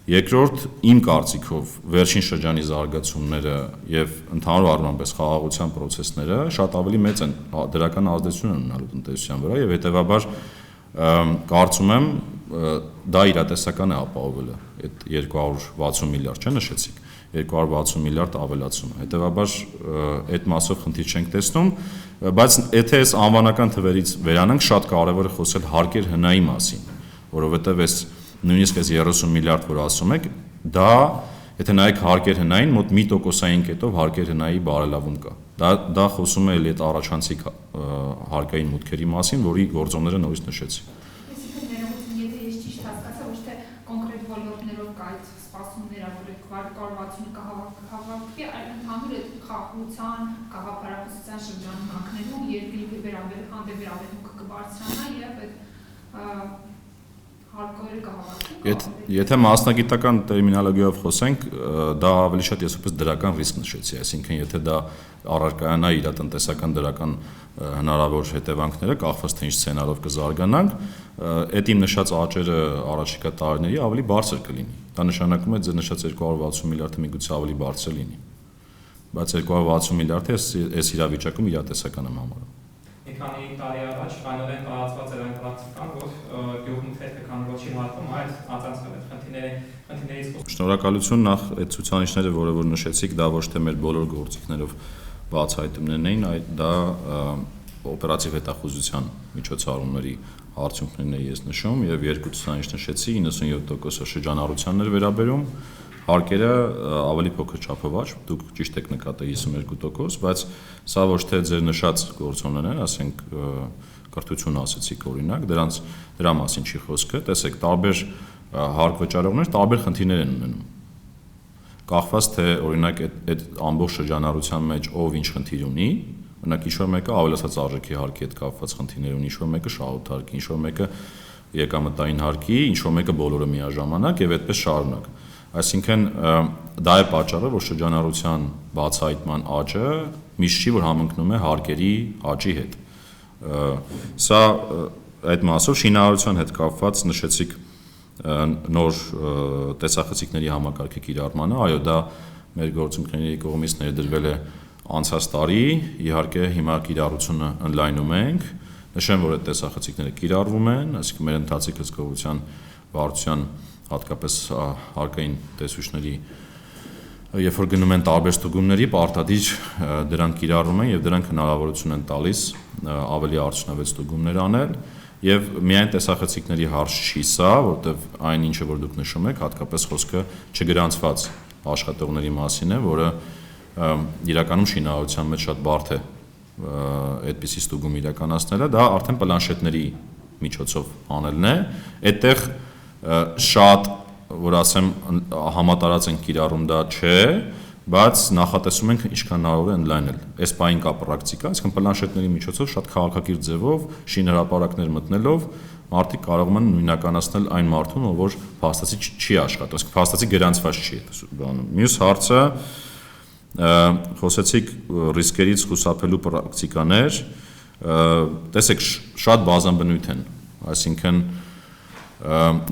երկրորդ իմ կարծիքով վերջին շրջանի զարգացումները եւ ընդհանուր առմամբ խաղաղության process-ները շատ ավելի մեծ են դրական ազդեցություն ունենալու տնտեսության վրա եւ հետեւաբար կարծում եմ դա իրատեսական է ապահովելը այդ 260 միլիարդ չէ նշեցիք 260 միլիարդ ավելացումը հետեւաբար այդ մասով խնդիր չենք տեսնում բայց եթե այս անվանական թվերից վերանանք շատ կարեւոր է խոսել հարկեր հնայի մասին որովհետեւ այս նույնիսկ այս 30 միլիարդ որ ասում եք դա եթե նայեք հարկեր հնային մոտ 1% կետով հարկեր հնայի բարելավում կա դա խոսում է այդ առաջանցիկ հարկային մուտքերի մասին որի գործոնները նորից նշեցի Այսինքն ներողություն եթե ես ճիշտ հասկացա ոչ թե կոնկրետ ոլորտներով կա այդ սպասումները որ կառավարությունը կհավաքվի այլ ընդհանուր այդ խաղաղության գաղափարախոսության շրջանակներում երկրի վերաբերմունքը կբարձրանա եւ այդ Եթե մասնագիտական տերմինոլոգիայով խոսենք, դա ավելի շատ ես ուպես դրական ռիսկ նշեցի, այսինքն եթե դա առարկայանա իր տնտեսական դրական հնարավոր հետևանքները, կախված թե ինչ սցենարով կզարգանանք, այդ իմ նշած աճերը առաջիկա տարիների ավելի բարձր կլինի։ Դա նշանակում է ձեր նշած 260 միլիարդը միգուցե ավելի բարձր լինի։ Բայց 260 միլիարդը այս իրավիճակում իրատեսական եմ համարում։ Մի քանի տարի առաջ կանոնեն տարածված էր այն պրակտիկան, որ գյուղմթերքը կան ոչի մարտում, այդ անցանցվել այդ խնդիրներից Շնորհակալություն նախ այդ ցուցանիշները, որը որ նշեցիք, դա ոչ թե մեր բոլոր գործիքներով բացահայտումներն էին, այլ դա օպերատիվ հետախուզության միջոցառումների արդյունքներն է ես նշում եւ երկու ցուցանիշ նշեցի 97% շրջանառությանն էր վերաբերում Հարկերը ավելի փոքր չափով աճ, դուք ճիշտ եք նկատել 52%, բայց սա ոչ թե ձեր նշած գործոններն են, ասենք կրթություն ասեցիք օրինակ, դրա մասին չի խոսքը, տեսեք, տարբեր հարկ վճարողներ տարբեր խնդիրներ են ունենում։ Կախված թե օրինակ այդ ամբողջ շրջանառության մեջ ով ինչ խնդիր ունի, օրինակ ինչ-որ մեկը ավելացած արժեքի հարկի հետ կապված խնդիրներ ունի, ինչ-որ մեկը շահութարկի, ինչ-որ մեկը եկամտային հարկի, ինչ-որ մեկը բոլորը միաժամանակ եւ այդպես շարունակ։ Այսինքն դա է պատճառը, որ շրջանառության բացահայտման աճը միշտ չի, որ համընկնում է հարկերի աճի հետ։ Սա այդ մասով շինարարության հետ կապված նշեցիք նոր տեսախցիկների համակարգի կիրառմանը, այո, դա մեր գործընկերների կողմից ներդրվել է անցած տարի, իհարկե հիմա կիրառությունը ընդլայնում ենք, նշեմ, որ այդ տեսախցիկները կիրառվում են, այսինքն մեր ընթացիկ հսկողության վարչության հատկապես հարկային տեսուչների երբ որ գնում են տարբեր ստուգումների, պարտադիր դրանք կիրառվում են եւ դրանք հնարավորություն են տալիս ավելի արդյունավետ ստուգումներ անել եւ միայն տեսախցիկների հարց չի սա, որտեւ այն ինչը որ դուք նշում եք, հատկապես խոսքը չգրանցված աշխատողների մասին է, որը իրականում շինարարության մեջ շատ բարդ է այդպիսի ստուգում իրականացնելը, դա արդեն պլանշետների միջոցով անելն է, այդտեղ շատ որ ասեմ համատարած են կիրառում դա չէ, բայց նախատեսում ենք ինչքան հնարավոր է ընդլայնել։ Այս պահին կա պրակտիկա, այսինքն պլանշետների միջոցով շատ քաղաքակիրթ ձևով շինհրապարակներ մտնելով մարդիկ կարողում են նույնականացնել այն մարդուն, ով որ փաստացի չի աշխատում, այսինքն փաստացի գրանցված չի։ Մյուս հարցը խոսեցիք ռիսկերից խուսափելու պրակտիկաներ, տեսեք շատ բազմաբնույթ են, այսինքն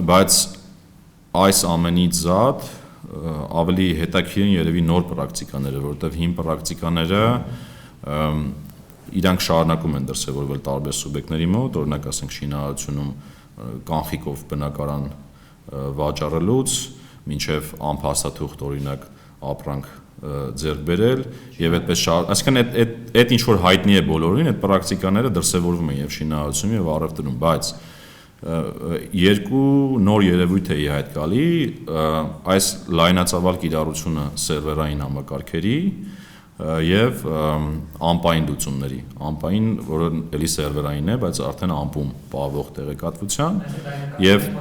բայց այս ամենից զատ ավելի հետաքրքիր են երևի նոր պրակտիկաները, որովհետև հին պրակտիկաները իրանք շարունակում են դրսևորվել տարբեր սուբյեկտների մոտ, օրինակ ասենք շինարարությունում կանխիկով բնակարան վաճառելուց մինչև անփաստաթուղթ օրինակ ապրանք ձեռք բերել եւ այդպես այսինքն այդ ինչ որ հայտնի է բոլորին, այդ պրակտիկաները դրսևորվում են եւ շինարարությունում եւ առևտրում, բայց երկու նոր երևույթ է իհայտ գալի, այս լայնածավալ կիրառությունը սերվերային համակարգերի եւ ամպային լուծումների, ամպային, որը էլի սերվերային է, բայց արդեն ամպում պահվող տեղեկատվության եւ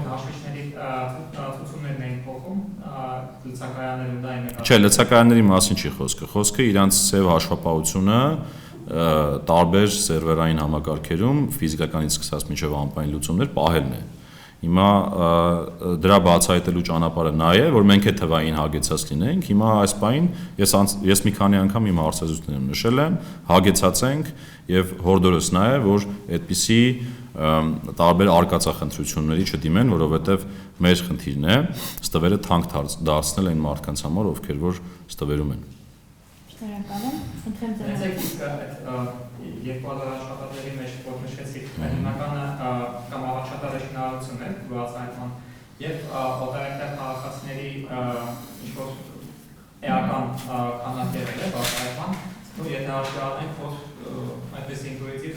Չէ, լցակայանների մասին չի խոսքը, խոսքը իրանց սև հաշվապահությունը տարբեր սերվերային համակարգերում ֆիզիկականից սկսած մինչև ամպային լուծումներ պահելն է։ Հիմա դրա բացահայտելու ճանապարհը նա է, որ մենք այդ թվային հագեցած լինենք։ Հիմա այս պահին ես մի քանի անգամ իմ հարցազրույցներում նշել եմ, հագեցած ենք եւ հորդորս նա է, որ այդպիսի տարբեր արկածախնդրությունների չդիմեն, որովհետեւ մեր խնդիրն է ստվերը թանկ դարձնել այն մարդկանց համար, ովքեր որ ստվերում են։ Շնորհակալ եմ։ Խնդրեմ ձեզ Երկու հազար աշխատատների մեջ որ նշեցիք, հիմնականը կամ առաջատարը շինարարությունն է, բացահայտման եւ օտարերկրյա քաղաքացիների ինչ-որ էական քանակերն է բացահայտման, ու եթե հաշվառենք, որ այդպես ինտուիտիվ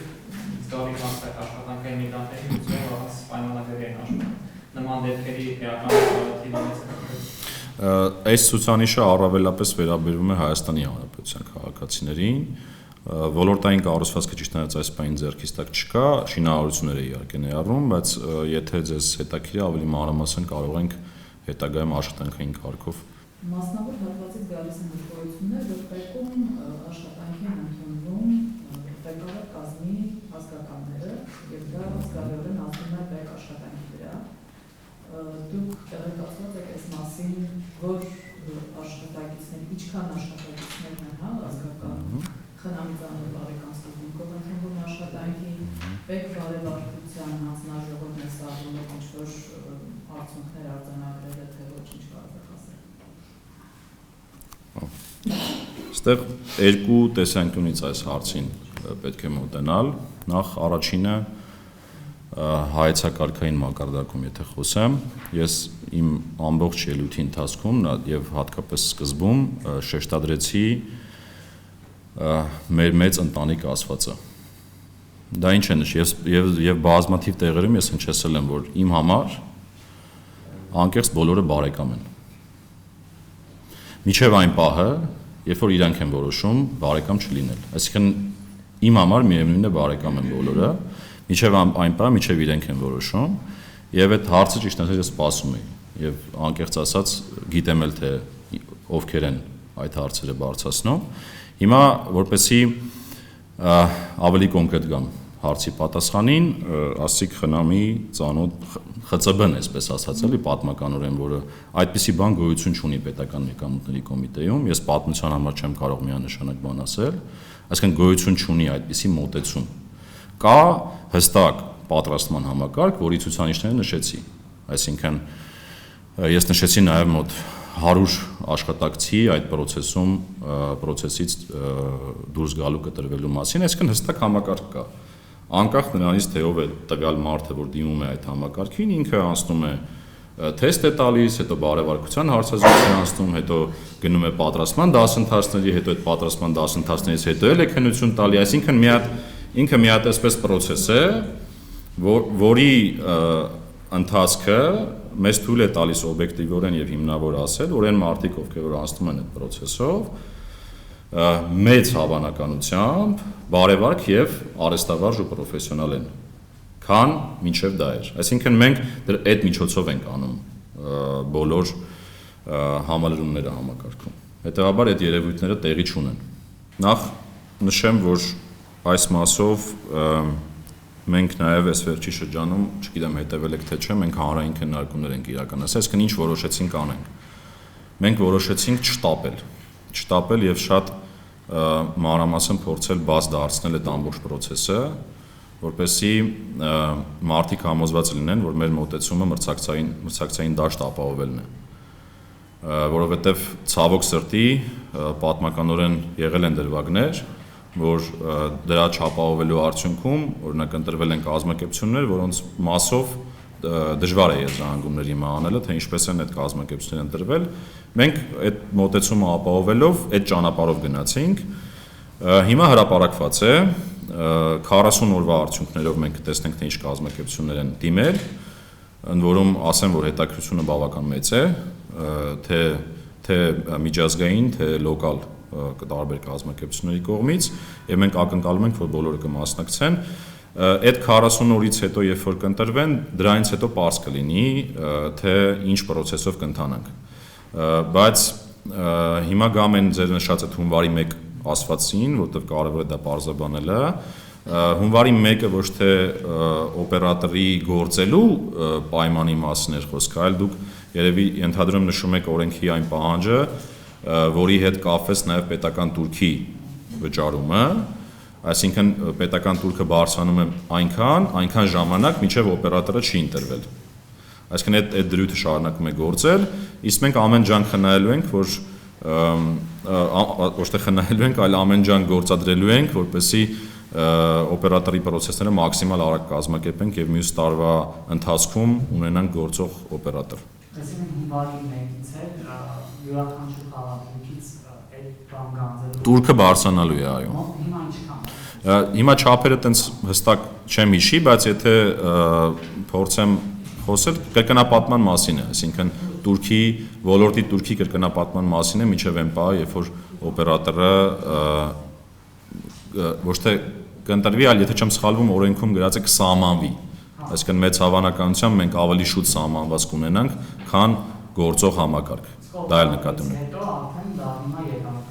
զգալի մասը աշխատանքային միգրանտների ուզում առանց պայմանագրերի են աշխատում։ Նման դեպքերի էական թիվից Այս ցուցանիշը առավելապես վերաբերվում է Հայաստանի Հանրապետության քաղաքացիներին, ոլորտային կառուցվածքը ճիշտ նրանց այս պահին ձեռքից տակ չկա, շինարարությունները իհարկե ներառում, բայց եթե ձեզ հետաքրքիր է ավելի մանրամասն կարող ենք հետագայում աշխատանքային կարգով Մասնավոր հատվածից գալիս են հսկողություններ, որ պետքում աշխատանքի են ընդունվում ղեկավար կազմի ազգականները եւ դա զգալիորեն ազդում է բեք աշխատանքի վրա։ Դուք տեղեկացված եք այս մասին, որ աշխատակիցներ, ինչքան աշխատակիցներ են ազգական խնամիզանով բարեկամ ստուգումով ընդունվում աշխատանքի, բեք բարեվարկության հանձնաժողովն է ստանում ինչ-որ արդյունքներ արձանագրել է, թե ոչ ինչ կարող եք ասել։ Այստեղ երկու տեսանկյունից այս հարցին պետք է մոտենալ, նախ առաջինը հայեցակարգային մակարդակում եթե խոսեմ, ես իմ ամբողջ ելույթի ընթացքում եւ հատկապես սկզբում շեշտադրեցի մեր մեծ ընտանիք ասվածը։ Դա ինչ է նշի, եւ բազմաթիվ տեղերում ես հնչեցել եմ, որ իմ համար անկեղծ բոլորը բարեկամ են։ Միջև այն պահը, երբ որ իրանք են որոշում բարեկամ չլինել։ Այսինքն իմ համար միևնույնն է բարեկամ են բոլորը, միջև այն պահը, միջև իրենք են որոշում, եւ այդ հարցը ճիշտ ասած ես սպասում էի, եւ անկեղծ ասած գիտեմ էլ թե ովքեր են այդ հարցերը բարձրացնում։ Հիմա որպեսի ավելի կոնկրետ գամ հարցի պատասխանին, ասիկ խնամի ԽՑԲ-ն այսպես ասած էլի պատմականորեն, որը այդպիսի բան գոյություն չունի պետական եկամուտների կոմիտեում, ես պատմության համար չեմ կարող միանշանակ բան ասել, այսինքն գոյություն չունի այդպիսի մոտեցում։ Կա հստակ պատրաստման համակարգ, որի ցուցանիշները նշեցի, այսինքն ես նշեցի նաև մոտ 100 աշխատակցի այդ process-ից դուրս գալու կտրվելու մասին, այսինքն հստակ համակարգ կա։ Անկախ նրանից թե ով է տվյալ մարդը, որ դիմում է այդ համակարգին, ինքը անցնում է թեստ է տալիս, հետո բարևարկության հարցազրույց է անցնում, հետո գնում է պատրաստման դասընթացների, հետո այդ պատրաստման դասընթացներից հետո էլ է քննություն տալի, այսինքն ինքը մի հատ այսպես process է, որի ընթացքը մեզ թույլ է տալիս օբյեկտիվորեն եւ հիմնավոր ասել, որ այն մարդիկ, ովքեր որ անցնում են այդ process-ով, մեծ հավանականությամբ բարևարք եւ արհեստավարժ ու պրոֆեսիոնալ են, քան մինչեւ դա էր։ Այսինքն մենք այդ միջոցով ենք անում բոլոր համալրումները համակարգում։ Հետեւաբար այդ երևույթները տեղի չունեն։ Նախ նշեմ, որ այս մասով մենք նաև այս վերջի շրջանում, չգիտեմ հետևել եք թե չէ, մենք հանրային քննարկումներ ենք իրականացրել, այսինքն ինչ որոշեցինք անենք։ Մենք որոշեցինք չտապել եւ շատ մանրամասն փորձել բաց դարձնել այդ ամբողջ process-ը, որպեսզի մարդիկ համոզված լինեն, որ մեր մոտեցումը մրցակցային դաշտ ապահովելն է։ Որովհետեւ ցավոք սրտի պատմականորեն եղել են դրվագներ, որ դրա չապահովելու արդյունքում օրինակ ընտրվել են կազմակերպություններ, որոնց մասով դժվար է եզրահանգումների անելը, թե ինչպես են այդ կազմակերպությունները ընտրվել։ Մենք այդ մոտեցումը ապահովելով այդ ճանապարհով գնացինք։ Հիմա հրապարակված է 40 օրվա արդյունքներով մենք տեսնենք թե ինչ կազմակերպություններ են դիմել, ընդ որում ասեմ, որ հետաքրքրությունը բավական մեծ է, թե միջազգային, թե լոկալ տարբեր կազմակերպությունների կողմից, եւ մենք ակնկալում ենք, որ բոլորը կմասնակցեն։ Այդ 40 օրից հետո, երբ որ կընտրվեն, դրանից հետո պարզ կլինի, թե ինչ process-ով կընթանանք։ Բայց հիմա գամ են ձեր նշած այդ հունվարի 1 ասվածին, որտեղ կարևոր է դա պարզաբանելը, հունվարի 1-ը ոչ թե օպերատորի գործելու պայմանի մասին էր խոսքը, այլ դուք երևի ենթադրում նշում եք օրենքի այն պահանջը, որի հետ կապվեց նաև պետական турքի վճարումը, այսինքն պետական турքը բարձրանում է այնքան ժամանակ, մինչև օպերատորը չի ընտրվել։ Այսինքն այդ դրույթը շարունակում է գործել, իսկ մենք ամեն ջանք խնայելու ենք, որ ոչ թե խնայելու ենք, այլ ամեն ջանք գործադրելու ենք, որպեսզի օպերատորի process-ները մաքսիմալ արագ կազմակերպենք եւ մյուս տարվա ընթացքում ունենանք գործող օպերատոր։ Այսինքն հունվարի 1-ից է յուրաքանչյուր քաղաքից այդ բան գանձելու Турքը բարձրանալու է, այո։ Հիմա ինչքան։ Հիմա չափերը տենց հստակ չեմ հիշի, բայց եթե փորձեմ խոսել կրկնապատման մասին է, այսինքն Турքի ոլորտի Турքի կրկնապատման մասին է, մինչև այն պահը, երբ որ օպերատորը ոչ թե կընտրվի, այլ եթե չեմ սխալվում, օրենքում գրած է կսահմանվի։ Այսինքն մեծ հավանականությամբ մենք ավելի շուտ սահմանված կունենանք, քան գործող համակարգ։ Դա էլ նկատի ունեմ։ Հետո արդեն դառնում է եկամուտ։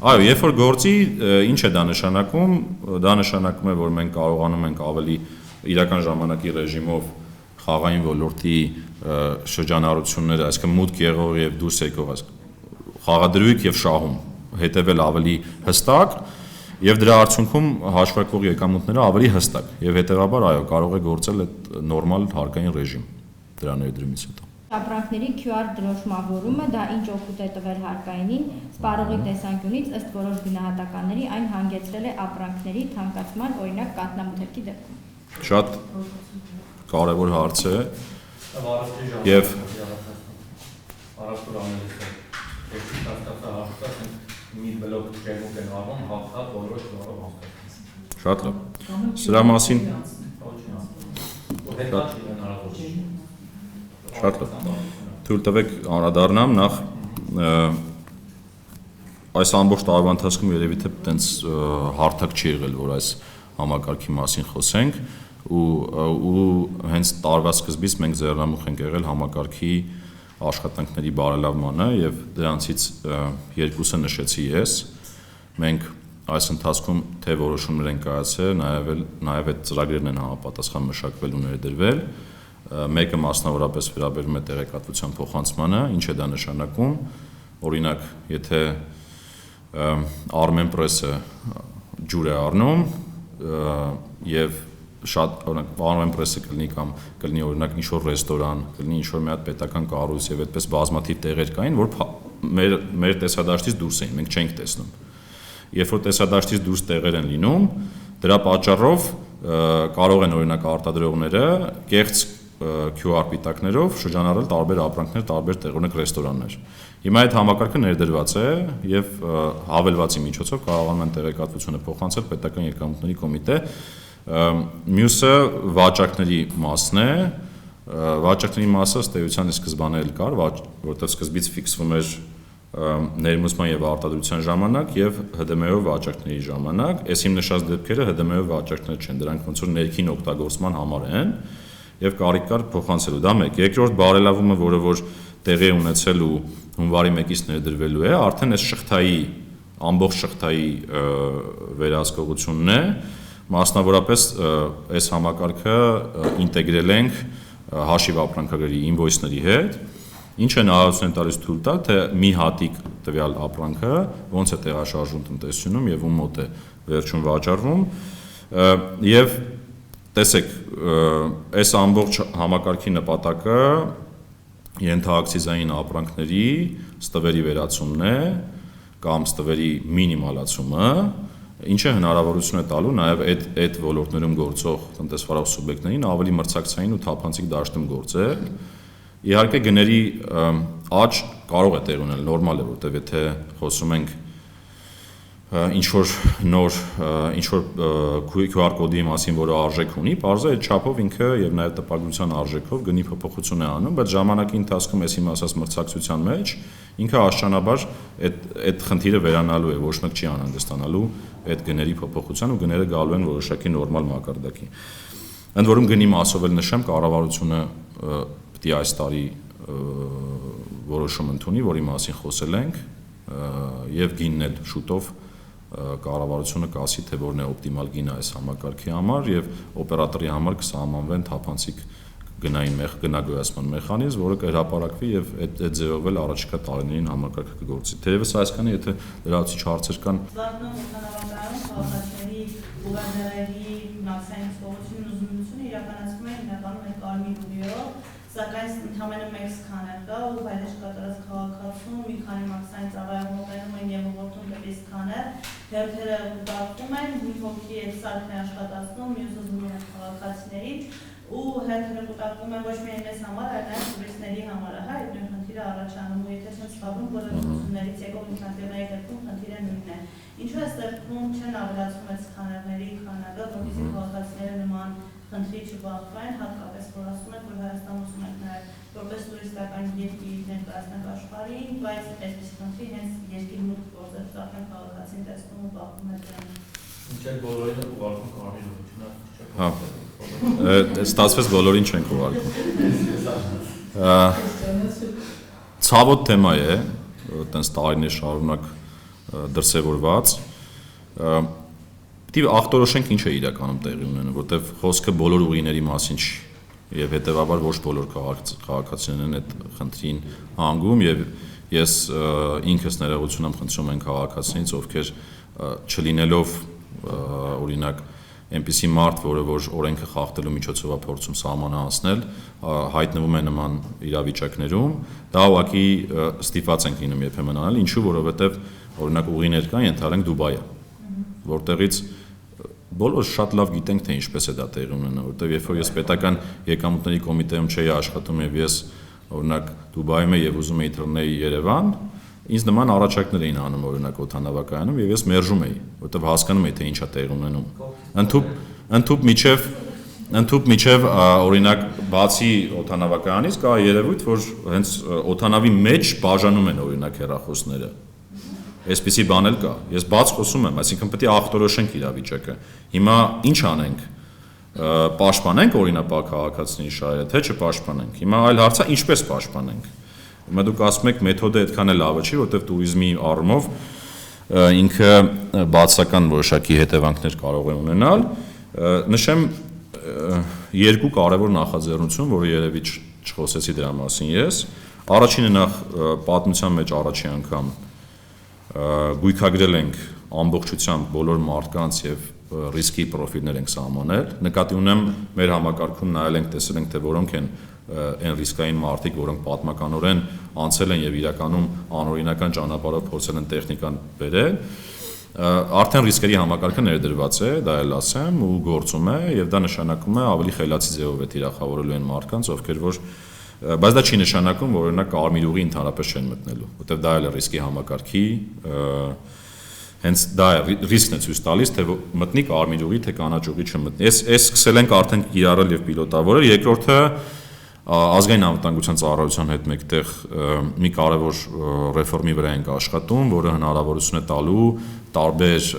Այո, երբ որ գործի, ինչ է դա նշանակում, դա նշանակում է, որ մենք կարողանում ենք ավելի իրական ժամանակի ռեժիմով խաղային ոլորտի շրջանառությունները, այսինքն մուտք եղող եւ դուրս եկող խաղադրույք եւ շահում հետեւել ավելի հստակ եւ դրա արդյունքում հաշվարկվող եկամուտները ավելի հստակ եւ հետեւաբար այո կարող է գործել այդ նորմալ հարկային ռեժիմ դրա ներդրումից հետո։ Ապրանքների QR դրոշմավորումը դա ինչ օգուտ է տվել հարկայինին, սպառողի տեսանկյունից ըստ որոշ գնահատականների այն հանգեցրել է ապրանքների թանկացման, օրինակ կատնամթերքի դեպքում։ Շատ կարևոր հարց է եւ մի բլոկ ջերմուկ են արվում, հաղթա բոլորը կարող հասկանալ։ Շատ լավ։ Սրա մասին շատ լավ։ Թույլ տվեք անդրադառնամ նախ այս ամբողջ տարվա ընթացքում երևի թե տենց հարթակ չի եղել, որ այս համակարգի մասին խոսենք ու հենց տարվա սկզբից մենք ձեռնամուխ ենք եղել համակարգի աշխատանքների բարելավմանը եւ դրանցից երկուսը նշեցի ես։ Մենք այս ընթացքում թե որոշումներ ենք կայացրել, նաեւ այդ ծրագրերն են համապատասխան մշակվել ու ներդրվել։ մեկը մասնավորապես վերաբերում է տեղեկատվության փոխանցմանը, ինչ է դա նշանակում, օրինակ, եթե Armen Press-ը ջուր է առնում եւ շատ օրինակ Armen Press-ը կլինի օրինակ ինչ-որ ռեստորան, կլինի ինչ-որ մի հատ պետական կառույց եւ այդպես բազմաթիվ տեղեր կային, որ մեր տեսադաշտից դուրս էին, մենք չենք տեսնում։ Երբ որ տեսադաշտից դուրս տեղեր են լինում, դրա պատճառով կարող են օրինակ արտադրողները կեղծ QR պիտակներով շրջանառել տարբեր ապրանքներ, տարբեր տեղերոք ռեստորաններ։ Հիմա այդ համակարգը ներդրված է եւ հավելվածի միջոցով կարողանում են տեղեկատվությունը փոխանցել պետական եկամուտների կոմիտե։ Մյուսը վաճառքների մասն է։ Վաճառքների մասը ըստ էության սկզբանե էլ կար, որտեղ սկզբից ֆիքսվում էր ներմուծման եւ արտադրության ժամանակ եւ ՀԴՄ-ով վաճառքների ժամանակ, այս իմ նշած դեպքերը ՀԴՄ-ով վաճառքներ չեն, դրանք ոնց որ ներքին օգտագործման համար են եւ կարիք կար փոխանցելու, դա մեկ։ Երկրորդ բարելավումը, որը որ տեղի է ունեցել ու հունվարի 1-ից ներդրվելու է, արդեն այս շղթայի ամբողջ շղթայի վերահսկողությունն է, մասնավորապես այս համակարգը ինտեգրել ենք հաշիվ ապրանքագրերի ինվոյսների հետ, ինչը հնարավորություն տալիս թույլ տա, թե մի հատիկ տվյալ ապրանքը ոնց է տեղաշարժվում տնտեսությունում եւ ում մոտ է վերջում վաճառվում եւ տեսեք, այս ամբողջ համակարգի նպատակը ենթակցիզային ապրանքների ստվերի վերացումն է կամ ստվերի մինիմալացումը, ինչը հնարավորություն է տալու նաեւ այդ ոլորտներում գործող տնտեսվարող սուբյեկտներին ավելի մրցակցային ու թափանցիկ դաշտում գործել։ Իհարկե գների աճ կարող է տեղ ունենալ, նորմալ է, որտեղ եթե խոսում ենք ինչ-որ նոր ինչ-որ QR կոդի մասին, որը արժեք ունի, բարձր այդ չափով ինքը եւ նաեւ տպագրության արժեքով գնի փոփոխություն է անում, բայց ժամանակի ընթացքում այս հիմա ասած մրցակցության մեջ ինքը աշճանաբար այդ խնդիրը վերանալու է, ոչ մեկ չի անհանգստանալու այդ գների փոփոխության ու գները գալու են որոշակի նորմալ մակարդակի։ Ընդ որում գնի մասով էլ նշեմ, կառավարությունը պետք է այս տարի որոշում ընդունի, որի մասին խոսել ենք եւ գինն էլ շուտով կառավարությունը կասի, թե որն է օպտիմալ գինը այս համակարգի համար եւ օպերատորի համար կսահմանվեն թափանցիկ գնային գնագոյացման մեխանիզմ, որը կհրապարակվի եւ այդ ձևով էլ առաջիկա տարիներին համակարգը կգործի։ Թերևս այսքանը, եթե լրացուցիչ հարցեր կան։ Գուվերներների ֆինանսային հսկողությունն ու զինվորությունը իրականացվում է հիմնականում այդ կարմիր գույով, սակայն ընդհանրապես մեկ սքաներ կա ու վայրեջ կատարած քաղաքացում մի քանի մաքսային ծառայողներ մոտենում են եւ ուղղորդում դեպի սքաներ, հերթերը ուտակվում են, մի հոգի այդ սարքն է աշխատացնում, մյուսը զուգում է քաղաքացիներին ու հերթերը ուտակվում են ոչ միայն մեզ համար, այլ նաեւ տուրիստների համար, հա, այդ նույն խնդիրը առաջանում ու եթե չեն սպառնում գործողություններից եկող ինքնատիպների դեպքում խնդիրը նույնն է։ Ինչու է ստեղծվում չեն ավելացում այդ սքաներների քանակը, որովհետեւ քաղաքացիները նման խնդրի չբախվեն, հատկապես որ ասում են, որ Հայաստանում ուզում են նաև որպես տուրիստական երկիր ներկայացնել աշխարհին, բայց այսպես խնդրի հենց երկիր մուտք գործել ծախեն քաղաքացին տեսնում ու բախվում է դրան։ Ինչեր բոլորին ուղարկում կարմիրությունը։ Հա։ Ստացվեց բոլորին չենք ուղարկում։ Ցավոտ թեմա է, այտենց տարիներ շարունակ դրսևորված։ Պետք է ախտորոշենք ինչ է իրականում տեղի ունենում, որտեղ խոսքը բոլոր ուղիների մասին չի եւ հետեւաբար ոչ բոլոր քաղաքացիներն են այդ խնդրին հանգում եւ ես ինքս ներողություն եմ խնդրում այն քաղաքացիներից, ովքեր չլինելով օրինակ այնպիսի մարդ, որը որ օրենքը խախտելու միջոցով է փորձում սահմանը անցնել, հայտնվում է նման իրավիճակներում, դա ուղղակի ստիպված ենք լինում երբեմն անել, ինչու, որովհետեւ օրինակ ուղիներ կան, ենթադրենք Դուբայը, որտեղից բոլորը շատ լավ գիտենք, թե ինչպես է դա տեղի ունենա, որտեղ երբ որ ես պետական եկամուտների կոմիտեում չէի աշխատում եւ ես օրինակ Դուբայում եմ եւ ուզում էի թռնել Երևան, ինձ նման առաջարկներ էին անում օրինակ օդանավակայանում եւ ես մերժում էի, որտեղ հասկանում էի, թե ինչ է տեղի ունենում։ Ընդհուպ միջև օրինակ բացի օդանավակայանից կա երևույթ, որ հենց օդանավի մեջ բաժանում են օրինակ հեռախոսները։ Այսպիսի բան էլ կա։ Ես բաց խոսում եմ, այսինքն պետք է ախտորոշենք իրավիճակը։ Հիմա ինչ անենք։ Պաշտպանենք օրինապահ քաղաքացիների շահերը, թե չպաշտպանենք։ Հիմա այլ հարցը ինչպես պաշտպանենք։ Հիմա դուք ասում եք մեթոդը այդքան էլ լավը չի, որտեղ տուրիզմի առումով ինքը բացական որոշակի հետևանքներ կարող է ունենալ։ Նշեմ երկու կարևոր նախաձեռնություն, որը երևի չխոսեցի դրա մասին ես։ Առաջինը նախ պատմության մեջ առաջի անգամ գույքագրել ենք ամբողջությամբ բոլոր մարդկանց եւ ռիսկի պրոֆիլներ ենք սահմանել։ Նկատի ունեմ մեր համակարգում նայել ենք, տեսել ենք, թե որոնք են այն ռիսկային մարդիկ, որոնք պատմականորեն անցել են եւ իրականում անօրինական ճանապարհով փորձել են տեխնիկան բերել։ Արդեն ռիսկերի համակարգը ներդրված է, դա էլ ասեմ, ու գործում է, եւ դա նշանակում է ավելի խելացի ձևով է թիրախավորելու այն մարդկանց, ովքեր որ բայց դա չի նշանակում, որ օրինակ կարմիր ուղի ընդհանրապես չեն մտնելու, որտեղ դա էլ է ռիսկի համակարգի հենց դա է ռիսկն է ցույց տալիս, թե մտնի կարմիր ուղի, թե կանաչ ուղի չմտնի։ Այս սկսել ենք արդեն կիրառել եւ պիլոտավորել։ Երկրորդը ազգային անվտանգության ծառայության հետ մեկտեղ մի կարևոր ռեֆորմի վրա ենք աշխատում, որը հնարավորություն է տալու տարբեր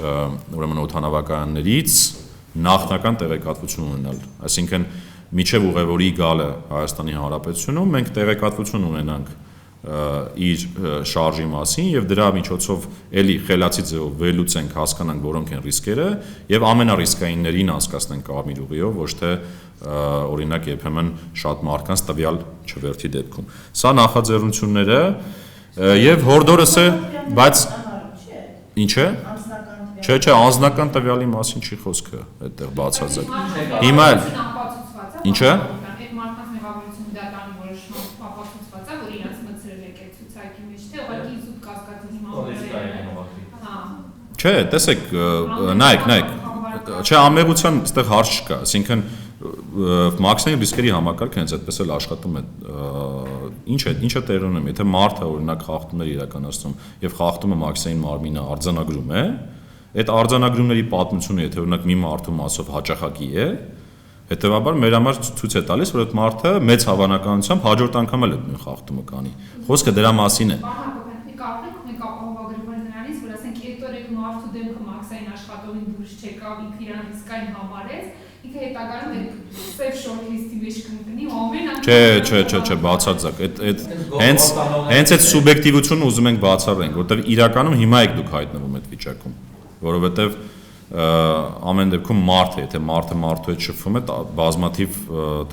ուրեմն օդանավակայաններից նախնական տեղեկատվություն ունենալ։ Այսինքն միջև ուղևորի գալը Հայաստանի Հանրապետությունում մենք տեղեկատվություն ունենանք իր շարժի մասին եւ դրա միջոցով էլի խելացի ձևով վերլուծենք, հասկանանք որոնք են ռիսկերը եւ ամենառիսկայիններին անցկացնենք կարմիր ուղիով, ոչ թե օրինակ երբեմն շատ մարդկանց տվյալ չվերթի դեպքում։ Սա նախաձեռնությունները եւ հորդորս է, բայց ինչ է։ Չէ, անձնական տվյալի մասին չի խոսքը, այդտեղ բացարձակ։ Հիմա ինչը Չէ, տեսեք, նայեք, չէ, ամեղության այդտեղ հարց չկա, այսինքն մաքսային ռիսկերի համակարգը հենց այդպես էլ աշխատում է։ Ինչ է տեղի ունենում, եթե մարդը օրինակ խախտումներ իրականացնում եւ խախտումը մաքսային մարմինը արձանագրում է, այդ արձանագրումների պատմությունը, եթե օրինակ մի մարդու մասով հաճախակի է, հետեւաբար մեր համար ցույց է տալիս, որ այդ մարդը մեծ հավանականությամբ հաջորդ անգամ էլ այդ նույն խախտումը կանի։ Խոսքը դրա մասին է։ Չէ, բացարձակ։ Հենց այդ սուբյեկտիվությունը ուզում ենք բացառենք, որտեղ իրականում հիմա եք դուք հայտնվում այդ վիճակում, որովհետև ամեն դեպքում մարդ է, եթե մարդը մարդու հետ շփվում է, բազմաթիվ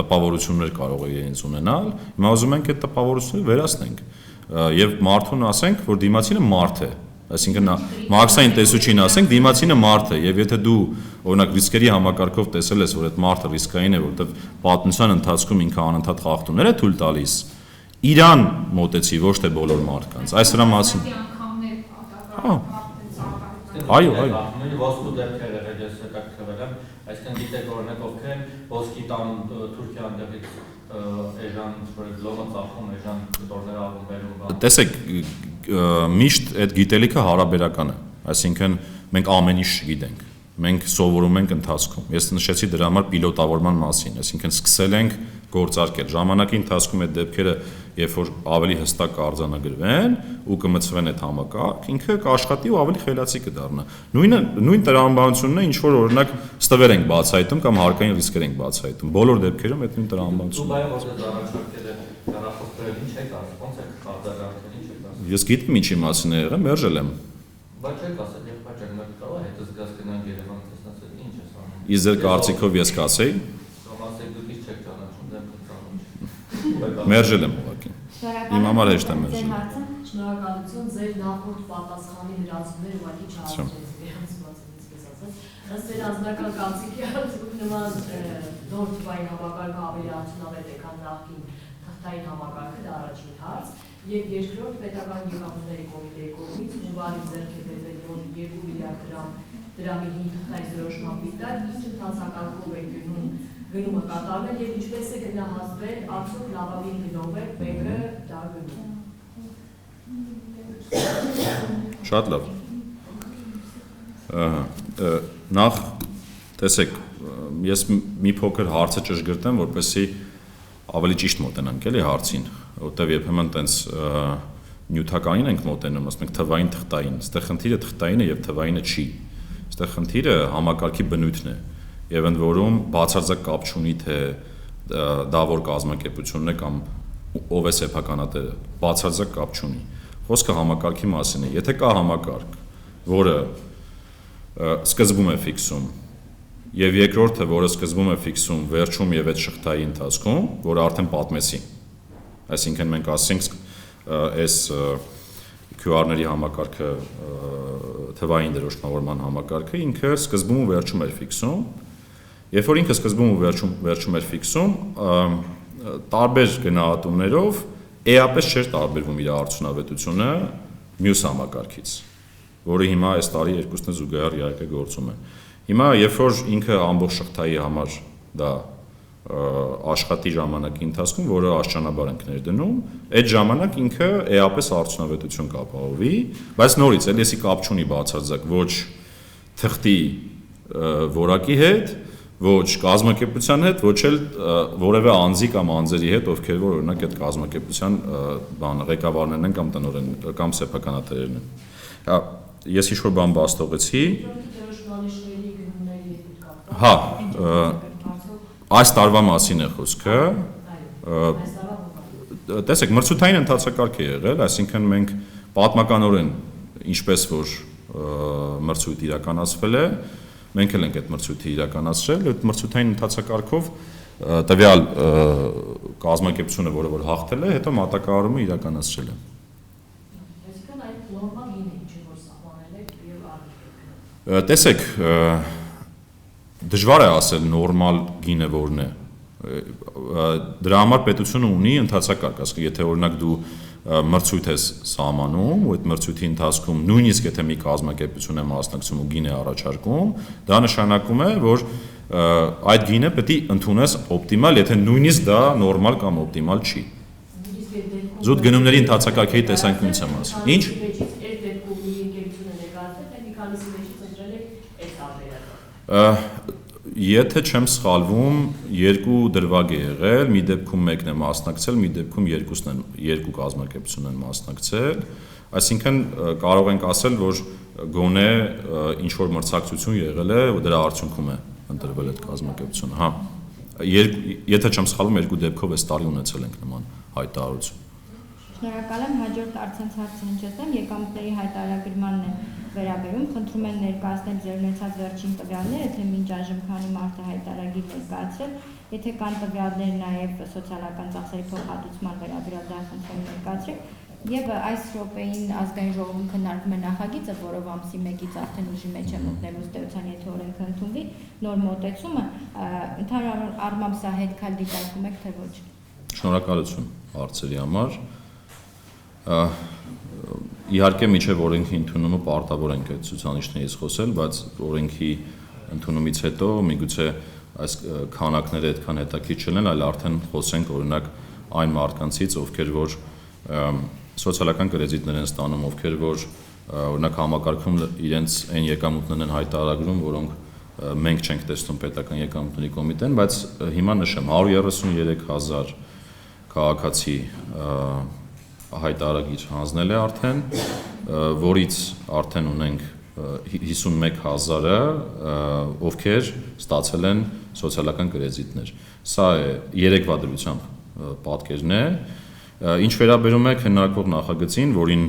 տպավորություններ կարող է իրենց ունենալ։ Հիմա ուզում ենք այդ տպավորությունները վերացնենք եւ մարդուն ասենք, որ դիմացինը մարդ է, այսինքն մաքսային տեսուչին ասենք, դիմացինը մարդ է եւ եթե դու օրինակ ռիսկերի համակարգով տեսել ես, որ այդ մարդը ռիսկային է, որովհետեւ պատմության ընթացքում ինքը անընդհատ խախտումներ է թույլ տալիս, իրան մոտեցի, ոչ թե բոլոր մարդկանց։ Այս դրա մասին։ Այո։ Ոսկու դեպքեր եղել ես հետաքրքրվել եմ, այսինքն գիտեք օրինակ ովքեր են ոսկի տան Թուրքիան դեպից էժան լոնը ծախում, էժան դորներ աղում բերում։ Տեսեք, միշտ այդ գիտելիքը հարաբերական է, այսինքն մենք ամեն ինչ չգիտենք, մենք սովորում ենք ընթացքում։ Ես նշեցի դրա համար պիլոտավորման մասին, այսինքն սկսել ենք գործարկել։ Ժամանակի ընթացքում այդ դեպքերը, երբ որ ավելի հստակ կարձանագրվեն ու կմցվեն այդ համակարգ, ինքը կաշխատի ու ավելի խելացի կդառնա։ Նույն տրամաբանությունն է, ինչ որ օրինակ ստվեր ենք բացահայտում կամ հարկային ռիսկեր ենք բացահայտում։ Բոլոր դեպքերում այդ նույն տրամաբանությունն է։ Ես գիտեմ ինչի մասին է եղել, մերժել եմ։ Բայց չեք ասել, երբ պատճառը կարող է հետս գազ գնանք Երևան տեսնացել, ինչ ես անում։ Իսկ ձեր կարծիքով ես կասեի։ Մերժել եմ ուղղակի։ Իմ համար հեշտ է մերժել։ Շնորհակալություն, ձեր նախորդ պատասխանի լրացումները ուղղակի չհասցրեցիք, ըստ ձեր անձնական կարծիքի նման նոր թվային համակարգը ավելի արդյունավետ է, քան նախկին թղթային համակարգը, դա առաջին հարց, եւ երկրորդ պետական եկամուտների կոմիտեի կողմից հունվարի ձեռք է բերվել, որ 2 միլիարդ դրամի 5 թղթային զրոշման պիտակ, ինչ ընթացակարգով է գնումը կատարվել եւ ինչպես է գնահատվել, արդյոք լավագույն գնով է մեկը դա գնում։ Շատ լավ։ Նախ տեսեք, ես մի փոքր հարցը ճշգրտեմ, որպեսզի ավելի ճիշտ մոտենանք էլի հարցին, որտեղ երբեմն տենց նյութականին ենք մոտենում, ասում ենք թվային թղթային, այստեղ խնդիրը թղթայինը եւ թվայինը չի։ Այստեղ խնդիրը համակարգի բնույթն է եւ ընդ որում բացարձակ կապ չունի թե դա որ կազմակերպությունն է կամ ով է սեփականատերը, բացարձակ կապ չունի։ Խոսքը համակարգի մասին է։ Եթե կա համակարգ, որը սկզբում է ֆիքսում եւ երկրորդը, որը սկզբում է ֆիքսում, վերջում եւ այդ շղթայի ընթացքում, որը արդեն պատմեցի։ Այսինքն մենք ասենք այս QR-ների համակարգը թվային դրոշմավորման համակարգը ինքը սկզբում ու վերջում էր ֆիքսում։ Երբ որ ինքը սկզբում ու վերջում էր ֆիքսում, տարբեր գնահատումներով էապես չէր տարբերվում իր արդյունավետությունը մյուս համակարգից, որը հիմա այս տարի երկուսն զուգահեռ իհարկե գործում է։ Հիմա երբ որ ինքը ամբողջ շղթայի համար դա աշխատի ժամանակի ընթացքում, որը աշճանաբար ենք ներդնում, այդ ժամանակ ինքը էապես արդյունավետություն կապահովի, բայց նորից էլ էսի կապ չունի բացարձակ ոչ թղթի որակի հետ, ոչ կազմակերպության հետ, ոչ էլ որևէ անձի կամ անձերի հետ, ովքեր որ օրինակ այդ կազմակերպության ղեկավարներն են կամ տնօրեն կամ սեփականատերերն են։ Ես ինչ-որ բան բաց թողեցի։ Հա, այս տարվա մասին է խոսքը։ Տեսեք, մրցութային ընթացակարգ է եղել, այսինքն մենք պատմականորեն ինչպես որ մրցույթ իրականացվել է, մենք էլ ենք այդ մրցույթը իրականացրել, այդ մրցութային ընթացակարգով տվյալ կազմակերպությունը, որը որ հաղթել է, հետո մատակարարումը իրականացրել է։ Այսինքն այդ նորմալ գինը ինչ որ սահմանել եք եւ արդյոք։ Տեսեք, դժվար է ասել նորմալ գինը որն է։ Դրա համար պետությունը ունի ընթացակարգ, ասենք եթե օրինակ դու մրցույթ ես սահմանում, ու այդ մրցույթի ընթացքում նույնիսկ եթե մի կազմակերպություն է մասնակցում ու գին է առաջարկում, դա նշանակում է, որ այդ գինը պետք է ընդունես օպտիմալ, եթե նույնիսկ դա նորմալ կամ օպտիմալ չի։ Զուտ գնումների ընթացակարգի տեսանկյունից եմ ասում։ Ինչ? Եթե չեմ սխալվում, երկու դրվագ է եղել, մի դեպքում մեկն է մասնակցել, մի դեպքում երկու կազմակերպություն են մասնակցել, այսինքն կարող ենք ասել, որ գոնե ինչ որ մրցակցություն եղել է, դրա արդյունքում է ընտրվել այդ կազմակերպությունը, հա։ Եթե չեմ սխալվում, երկու դեպքով այս տարի ունեցել ենք նման հայտարարություն։ Շնորհակալ եմ, հաջորդ արդյունց հարցը հնչեցնեմ, եկամուտների հայտարարագրմանն է վերաբերում, խնդրում են ներկայացնել ձեր ունեցած վերջին տվյալները, թե մինչ այժմ քանի մարդ է հայտարարագիր ներկայացրել, եթե կան տվյալներ նաև սոցիալական ծախսերի փոխհատուցման վերաբերյալ դա խնդրում ներկայացրեք, եւ այս րոպեին ազգային ժողովում քննարկվում է նախագիծը, որով ամսի 1-ից արդեն ուժի մեջ է մտնելու ըստ էության, եթե օրենքը ընդունվի, նոր մոտեցումը, ընդհանուր առմամբ սա հետքալ դիտարկում եք, թե ոչ։ Շնորհակալություն հարցերի համար։ Իհարկե միջև օրենքի ընդունումը պարտավոր ենք այդ ցուցանիշներից խոսել, բայց օրենքի ընդունումից հետո միգուցե այս քանակները այդքան հետաքրքիր չլինեն, այլ արդեն խոսենք օրինակ այն մարդկանցից, ովքեր որ սոցիալական կրեդիտներ են ստանում, ովքեր որ օրինակ համակարգում իրենց այն եկամուտներն են հայտարարում, որոնք մենք չենք տեսնում պետական եկամուտների կոմիտեն, բայց հիմա նշեմ 133,000 քաղաքացի հայտարարագիր հանձնել է արդեն, որից արդեն ունենք 51,000-ը, ովքեր ստացել են սոցիալական կրեդիտներ։ Սա է երեկվա դրությամբ պատկերն է։ Ինչ վերաբերում է քննարկվող նախագծին, որին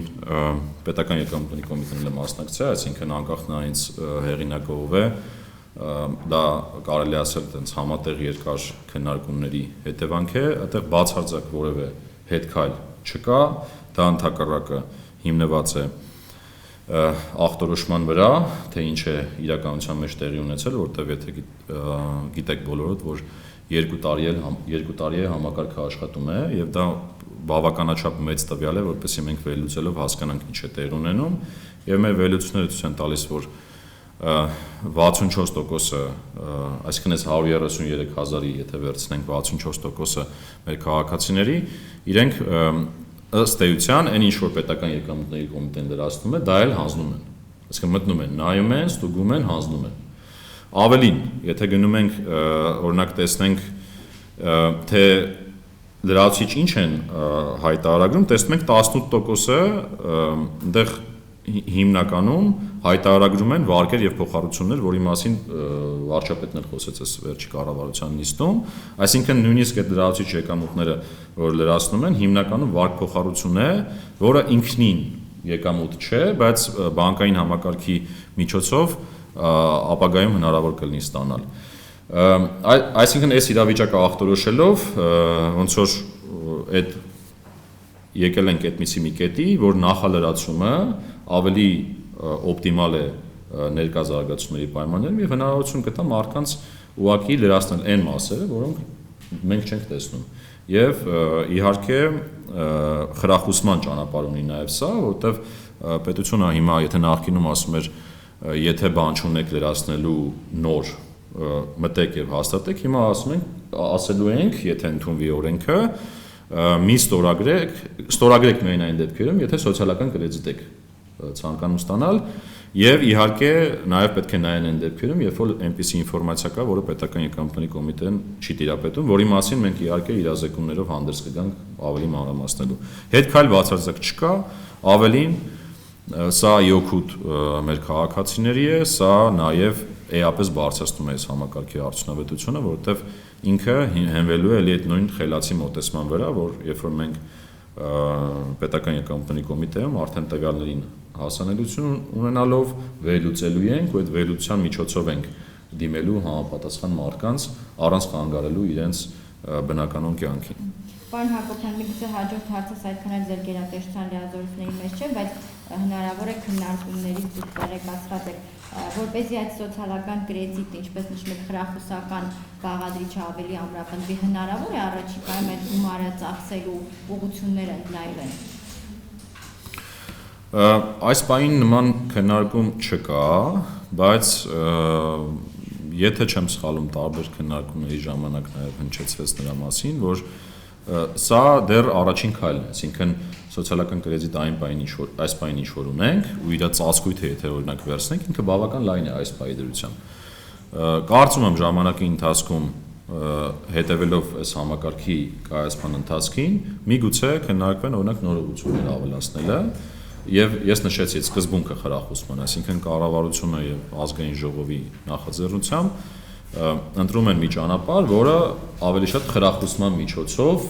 պետական եկամուտների կոմիտեն էլ մասնակցել, այսինքն անկախ նրանից հեղինակը ով է, դա կարելի ասել այդպես համատեղ երկար քննարկումների հետևանք է, այդտեղ բացարձակ որևէ հետքայլ չկա, դա ընդհակառակը հիմնված է ախտորոշման վրա, թե ինչ է իրականության մեջ տեղի ունեցել, որտեղ եթե գիտեք բոլորդ, որ 2 տարի է համակարգը աշխատում է եւ դա բավականաչափ մեծ տվյալ է, որպեսզի մենք վերլուծելով հասկանանք ինչ է տեղի ունենում եւ մեր վերլուծությունները ցույց են տալիս, որ 64%-ը, այսինքն այս 133,000-ի եթե վերցնենք 64%-ը մեր քաղաքացիների, իրենք ըստ էության այն ինչ որ պետական եկամուտների կոմիտեն լրացնում է, դա էլ հանձնում են։ Այսինքն մտնում են, նայում են, ստուգում են, հանձնում են։ Ավելին, եթե գնում ենք օրինակ տեսնենք թե լրացուցիչ ինչ են հայտարարագրում, տեսնում ենք 18%-ը այնտեղ հիմնականում հայտարարագրում են վարկեր եւ փոխառություններ, որի մասին վարչապետն էլ խոսեց այս վերջի կառավարության նիստում, այսինքն նույնիսկ այդ լրացուցիչ եկամուտները, որ լրացնում են, հիմնականում վարկ փոխառություն է, որը ինքնին եկամուտ չէ, բայց բանկային համակարգի միջոցով ապագայում հնարավոր կլինի ստանալ։ Այսինքն այս իրավիճակը ախտորոշելով ոնց որ այդ եկել ենք այդպիսի մի կետի, որ նախալրացումը ավելի օպտիմալ է ներկա զարգացումների պայմաններում եւ հնարավորություն կտա մարդկանց ուղղակի լրացնել այն մասերը, որոնք մենք չենք տեսնում։ Եվ իհարկե խրախուսման ճանապարհ ունի նաև սա, որովհետեւ պետությունը հիմա եթե նախկինում ասում էր եթե բան չունեք լրացնելու նոր մտեք եւ հաստատեք, հիմա ասելու ենք, եթե ընդունվի օրենքը, մի ստորագրեք միայն այն դեպքերում, եթե սոցիալական կրեդիտ եք ցանկանում ստանալ եւ իհարկե նաեւ պետք է նայեն այն դեպքերում, երբ որ այնպիսի ինֆորմացիա կա, որը պետական եկամուտների կոմիտեն չի տիրապետում, որի մասին մենք իհարկե իրազեկումներով հանդես կգանք ավելի մանրամասնելու։ Հետ քայլ բացարձակ չկա, ավելին սա իօքուտ մեր քաղաքացիների է, սա նաեւ էապես բարձրացնում է այս համակարգի արդյունավետությունը, որովհետեւ ինքը հենվելու է այդ նույն խելացի մոտեցման վրա, որ երբ որ մենք պետական եկամուտների կոմիտեում արդեն տվյալներին հասանելիություն ունենալով վերլուծելու ենք ու այդ վերլուծության միջոցով ենք դիմելու համապատասխան մարդկանց առանց խանգարելու իրենց բնականոն կյանքին։ Պարոն Հակոբյան, միգուցե հաջորդ հարցս այդքան էլ ձեր գերատեսչության լիազորությունների մեջ չէ, բայց հնարավոր է քննարկումներից դուք տեղեկացրած եք, որպեսզի այդ սոցիալական կրեդիտը, ինչպես նշում եք, խրախուսական բաղադրիչը ավելի ամրապնդվի, հնարավոր է առաջիկայում այդ գումարը ծախսելու ուղղությունները ընդլայնվեն։ Այս պահին նման քննարկում չկա, բայց եթե չեմ սխալվում, տարբեր քննարկումների ժամանակ նաև հնչեցվեց նրա մասին, որ սա դեռ առաջին քայլն է, այսինքն սոցիալական կրեդիտ այս պահին ինչ որ ունենք ու իր ծածկույթը եթե օրինակ վերցնենք, ինքը բավական լայն է այս պահի դրությամբ։ Կարծում եմ ժամանակի ընթացքում հետևելով այս համակարգի կայացման ընթացքին, միգուցե քննարկվեն օրինակ նոր ուղղություններ ավելացնելը եւ ես նշեցի այդ սկզբունքը խրախուսման, այսինքն կառավարությունը եւ ազգային ժողովի նախաձեռնությամբ ընտրում են մի ճանապարհ, որը ավելի շատ խրախուսման միջոցով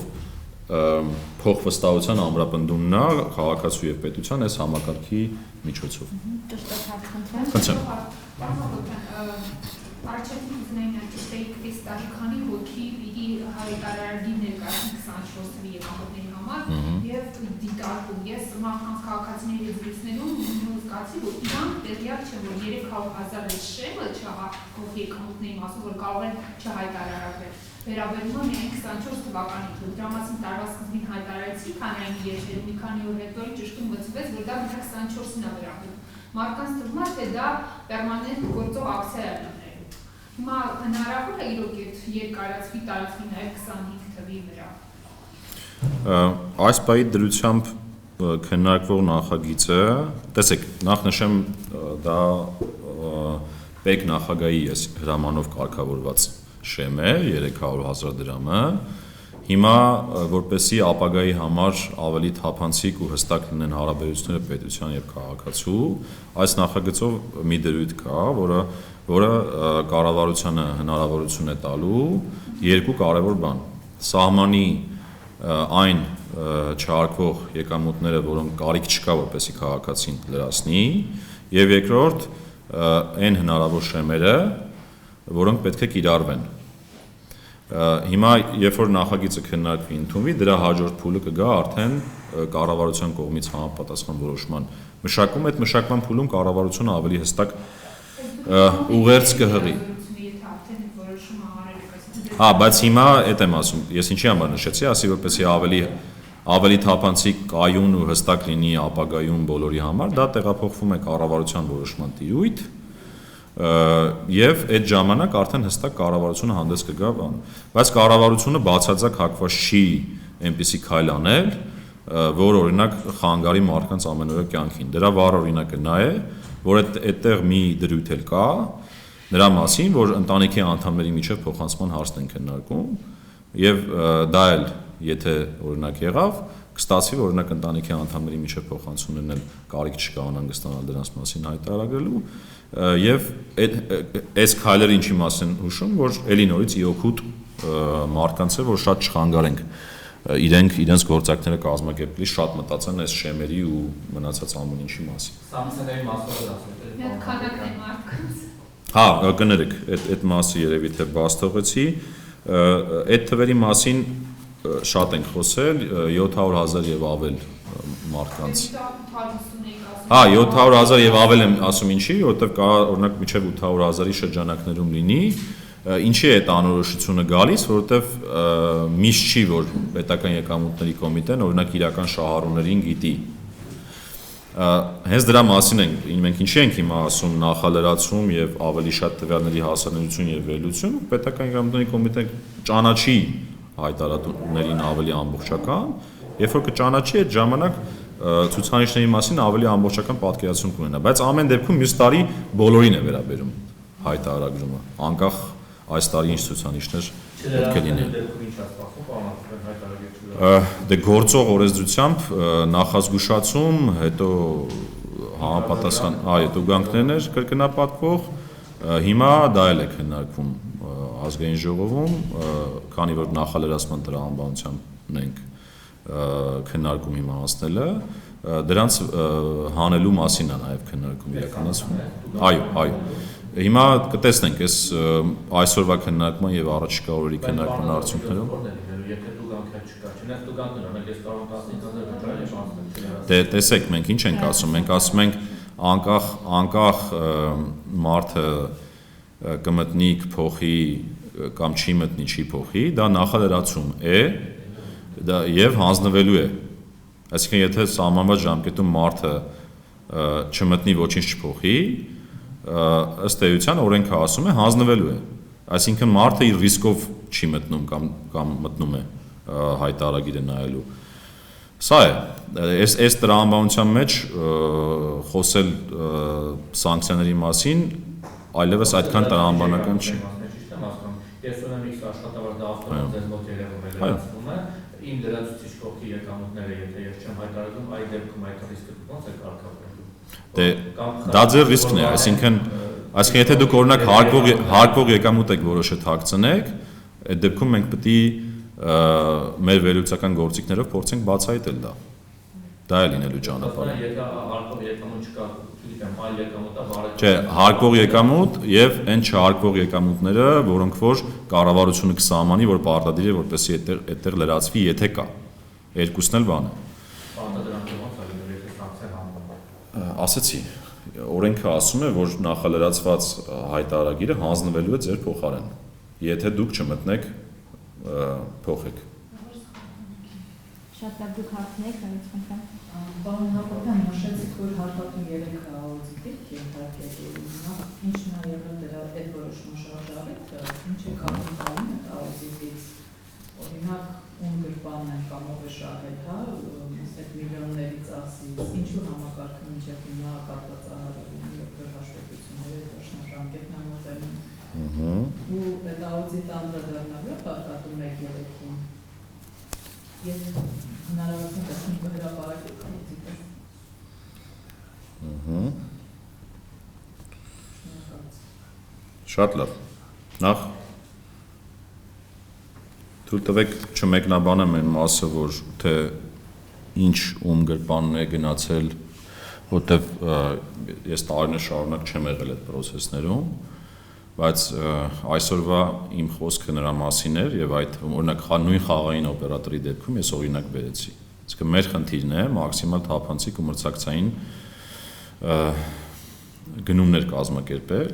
փոխվստահության ամրապնդումն է քաղաքացու եւ պետության այս համակարգի միջոցով։ Ճշտով հարցնեմ։ Արչեթի ուզենային ճշտեիք այս տարի քանի հոգի պիտի հայտարարի ներկայացնի 24 թվականի եկամուտների համար եւ դիտարկում ես մարդկանց քաղաքացիների զրույցներում զգացի, որ իրանք տեղյակ չեն, որ 300,000 շեմը չհաղորդի եկամուտների մասով, որ կարող են չհայտարարվել։ Վերաբերում է միայն 24 թվականին, դրա մասին տարվա սկզբին հայտարարեցի, քանի այն երջերում մի քանի օր հետո ճշտում մտցվեց, որ դա 24-ին է վերաբերում։ Մարդկանց թվում է, թե դա պերմանենտ գործող ակցիա է լինելու։ Հիմա հնարավոր է իրոք այդ երկարացվի տարածվի նաև 25 թվի վրա։ Այս պահի դրությամբ քննարկվող նախագիծը, տեսեք, նախ նշեմ դա պետք նախագահի հրամանով կարգավորված շեմ է 300,000 դրամը։ Հիմա որպեսզի ապագայի համար ավելի թափանցիկ ու հստակ լինեն հարաբերությունները պետության եւ քաղաքացու, այս նախագծով մի դրույթ կա, որը կառավարությանը հնարավորություն է տալու երկու կարևոր բան։ Սահմանի այն չհարկվող եկամուտները, որոնք կարիք չկա, որպեսզի քաղաքացին լրացնի, եւ երկրորդ այն հնարավոր շեմերը, որոնք պետք է կիրառվեն։ Հիմա երբ որ նախագիծը քննարկվի ընդունվի, դրա հաջորդ փուլը կգա արդեն կառավարության կողմից համապատասխան որոշման մշակում, այդ մշակման փուլում կառավարությունը ավելի հստակ ուղերձ կհղի։ Բայց հիմա այդ եմ ասում, ես ինչի համար նշեցի, ասի որպեսզի ավելի թափանցիկ կայուն ու հստակ լինի ապագայում բոլորի համար, դա տեղափոխվում է կառավարության որոշման տիրույթ եւ այդ ժամանակ արդեն հստակ կառավարությունը հանդես կգա բան, բայց կառավարությունը բացարձակ հակված չի այնպիսի քայլ անել, որ օրինակ խանգարի մարդկանց ամենօրյա կյանքին։ Դրա վառ օրինակը նա է, որ այդտեղ մի դրույթ էլ կա նրա մասին, որ ընտանիքի անդամների միջև փոխանցման հարցն են քննարկում եւ դա էլ եթե օրինակ եղավ, կստացվի որ օրինակ ընտանիքի անդամների միջև փոխանցումներն էլ կարիք չկա անհանգստանալ դրանց մասին հայտարարելու եւ այս քայլերը ինչի մասին հուշում, որ ելի նորից իօքուտ մարդկանց է, որ շատ չխանգարենք իրենց գործակները կազմակերպելի շատ մտածեն այս շեմերի ու մնացած ամեն ինչի մասին։ Սամսոնների մասով Մի քանակն է մարդկանց։ Հա, կներեք, այդ մասը երևի թե բաց թողեցի, այդ թվերի մասին շատ ենք խոսել, 700,000 եւ ավել մարդկանց։ Հա, 700,000 եւ ավել եմ ասում ինչի, որովհետեւ կա օրինակ մինչեւ 800,000-ի շրջանակներում լինի, ինչի է այդ անորոշությունը գալիս, որովհետեւ միշտ չի որ պետական եկամուտների կոմիտեն օրինակ իրական շահառուներին գիտի։ Հենց դրա մասին մենք ինչի ենք հիմա ասում նախալրացում եւ ավելի շատ տվյալների հասանելիություն եւ վերլուծություն, պետական եկամուտների կոմիտեն ճանաչի հայտարարություններին ավելի ամբողջական, երբ որ կճանաչի այդ ժամանակ ցուցանիշների մասին ավելի ամբողջական պատկերացում կունենա, բայց ամեն դեպքում մյուս տարի բոլորին է վերաբերում հայտարարագրումը, անկախ այս տարի ինչ ցուցանիշներ պետք է լինեն։ Դե գործող օրենսդրությամբ նախազգուշացում, հետո համապատասխան տուգանքներն էր կրկնապատկվող, հիմա դա էլ է քննարկվում ազգային ժողովում, քանի որ նախալրացման տրամաբանությամբ ենք քննարկում հիմա անցնելը, դրանց հանելու մասին է նաև քննարկում իրականացվում։ Այո։ Հիմա կտեսնենք այսօրվա քննարկման եւ առաջիկա օրերի քննարկման արդյունքներով։ Եթե տուգանքը չկա, չնայած տուգանքն ունենք, ես կարող եմ 15,000 վճարել եւ անցնել։ Դե տեսեք, մենք ինչ ենք ասում, մենք ասում ենք անկախ մարդը կմտնի կփոխի կամ չի մտնի, չի փոխի, դա նախալրացում է, դա եւ հանձնվելու է։ Այսինքն եթե սահմանված ժամկետում մարդը չմտնի ոչինչ չփոխի, ըստ էության օրենքը ասում է հանձնվելու է, այսինքն մարդը իր ռիսկով չի մտնում կամ մտնում է հայտարարագիրը նայելու։ Սա է, այս տրամաբանության մեջ խոսել սանկցիաների մասին այլևս այդքան տրամաբանական չի։ Ես ունեմ X աշխատավարձ ավտոմատ ձեզ մոտ երևում է լրացվում է, իմ լրացուցիչ կողքի եկամուտները եթե ես չեմ հայտարարում, այդ դեպքում այդ ռիսկը ո՞նց է կարգավորելու։ Դե դա ձեր ռիսկն է, այսինքն եթե դուք օրինակ հարկվող եկամուտ եք որոշել թաքցնեք, այդ դեպքում մենք պետք է մեր վերլուծական գործիքներով փորձենք բացահայտել դա։ Դա է լինելու ճանապարհը։ Եթե հարկվող եկամուտ չկա, չգիտեմ, այլ եկամուտը բարդ։ Չէ, հարկվող եկամուտ եւ այն չհարկվող եկամուտները, որոնք որ կառավարությունը կսահմանի, որ պարտադիր է որպեսզի այդտեղ լրացվի, եթե կա։ Երկուսն էլ բան է։ Պարտադրանքը ո՞նց է լինելու, եթե սանկցիա հանվում։ Ասեցի, օրենքը ասում է, որ նախալրացված հայտարարագիրը հանձնվելու է ձեր փոխարեն, եթե դուք չմտնեք փոխեք։ Շատ լավ դուք հարցնեք, նորից խնդրեմ։ Պարոն Հակոբյան, նշեցիք, որ հարկատու 3 աուդիտի ենթարկել, ինչն է եղել դրա այդ որոշումը շարժարիտ, ինչ է կապում տալին այդ աուդիտից, օրինակ ում գրպանն են կամ ով է շահել, հա, այդ միլիոնների ծախսից, ինչու համակարգը մինչև հիմա կապվածահարվում եւ հաշվետվությունները դաշնաժամկետն է մոտենում։ Ու այդ աուդիտը անդրադառնալու հարկատու 1-3-ին։ Ես հնարավորություն տեսնում հրապարակել աուդիտը։ Շատ լավ։ Նախ թույլ տվեք չմեկնաբանեմ այն մասը, որ թե ինչ ում գրպանն է գնացել, որտեվ ես տարիներ շարունակ չեմ եղել այդ process-ներում, բայց այսօրվա իմ խոսքը նրա մասին էր եւ այդ օրինակ նույն խաղային օպերատորի դեպքում ես օրինակ բերեցի։ Իսկ մեր խնդիրն է մաքսիմալ թափանցիկ ու մրցակցային գնումներ կազմակերպել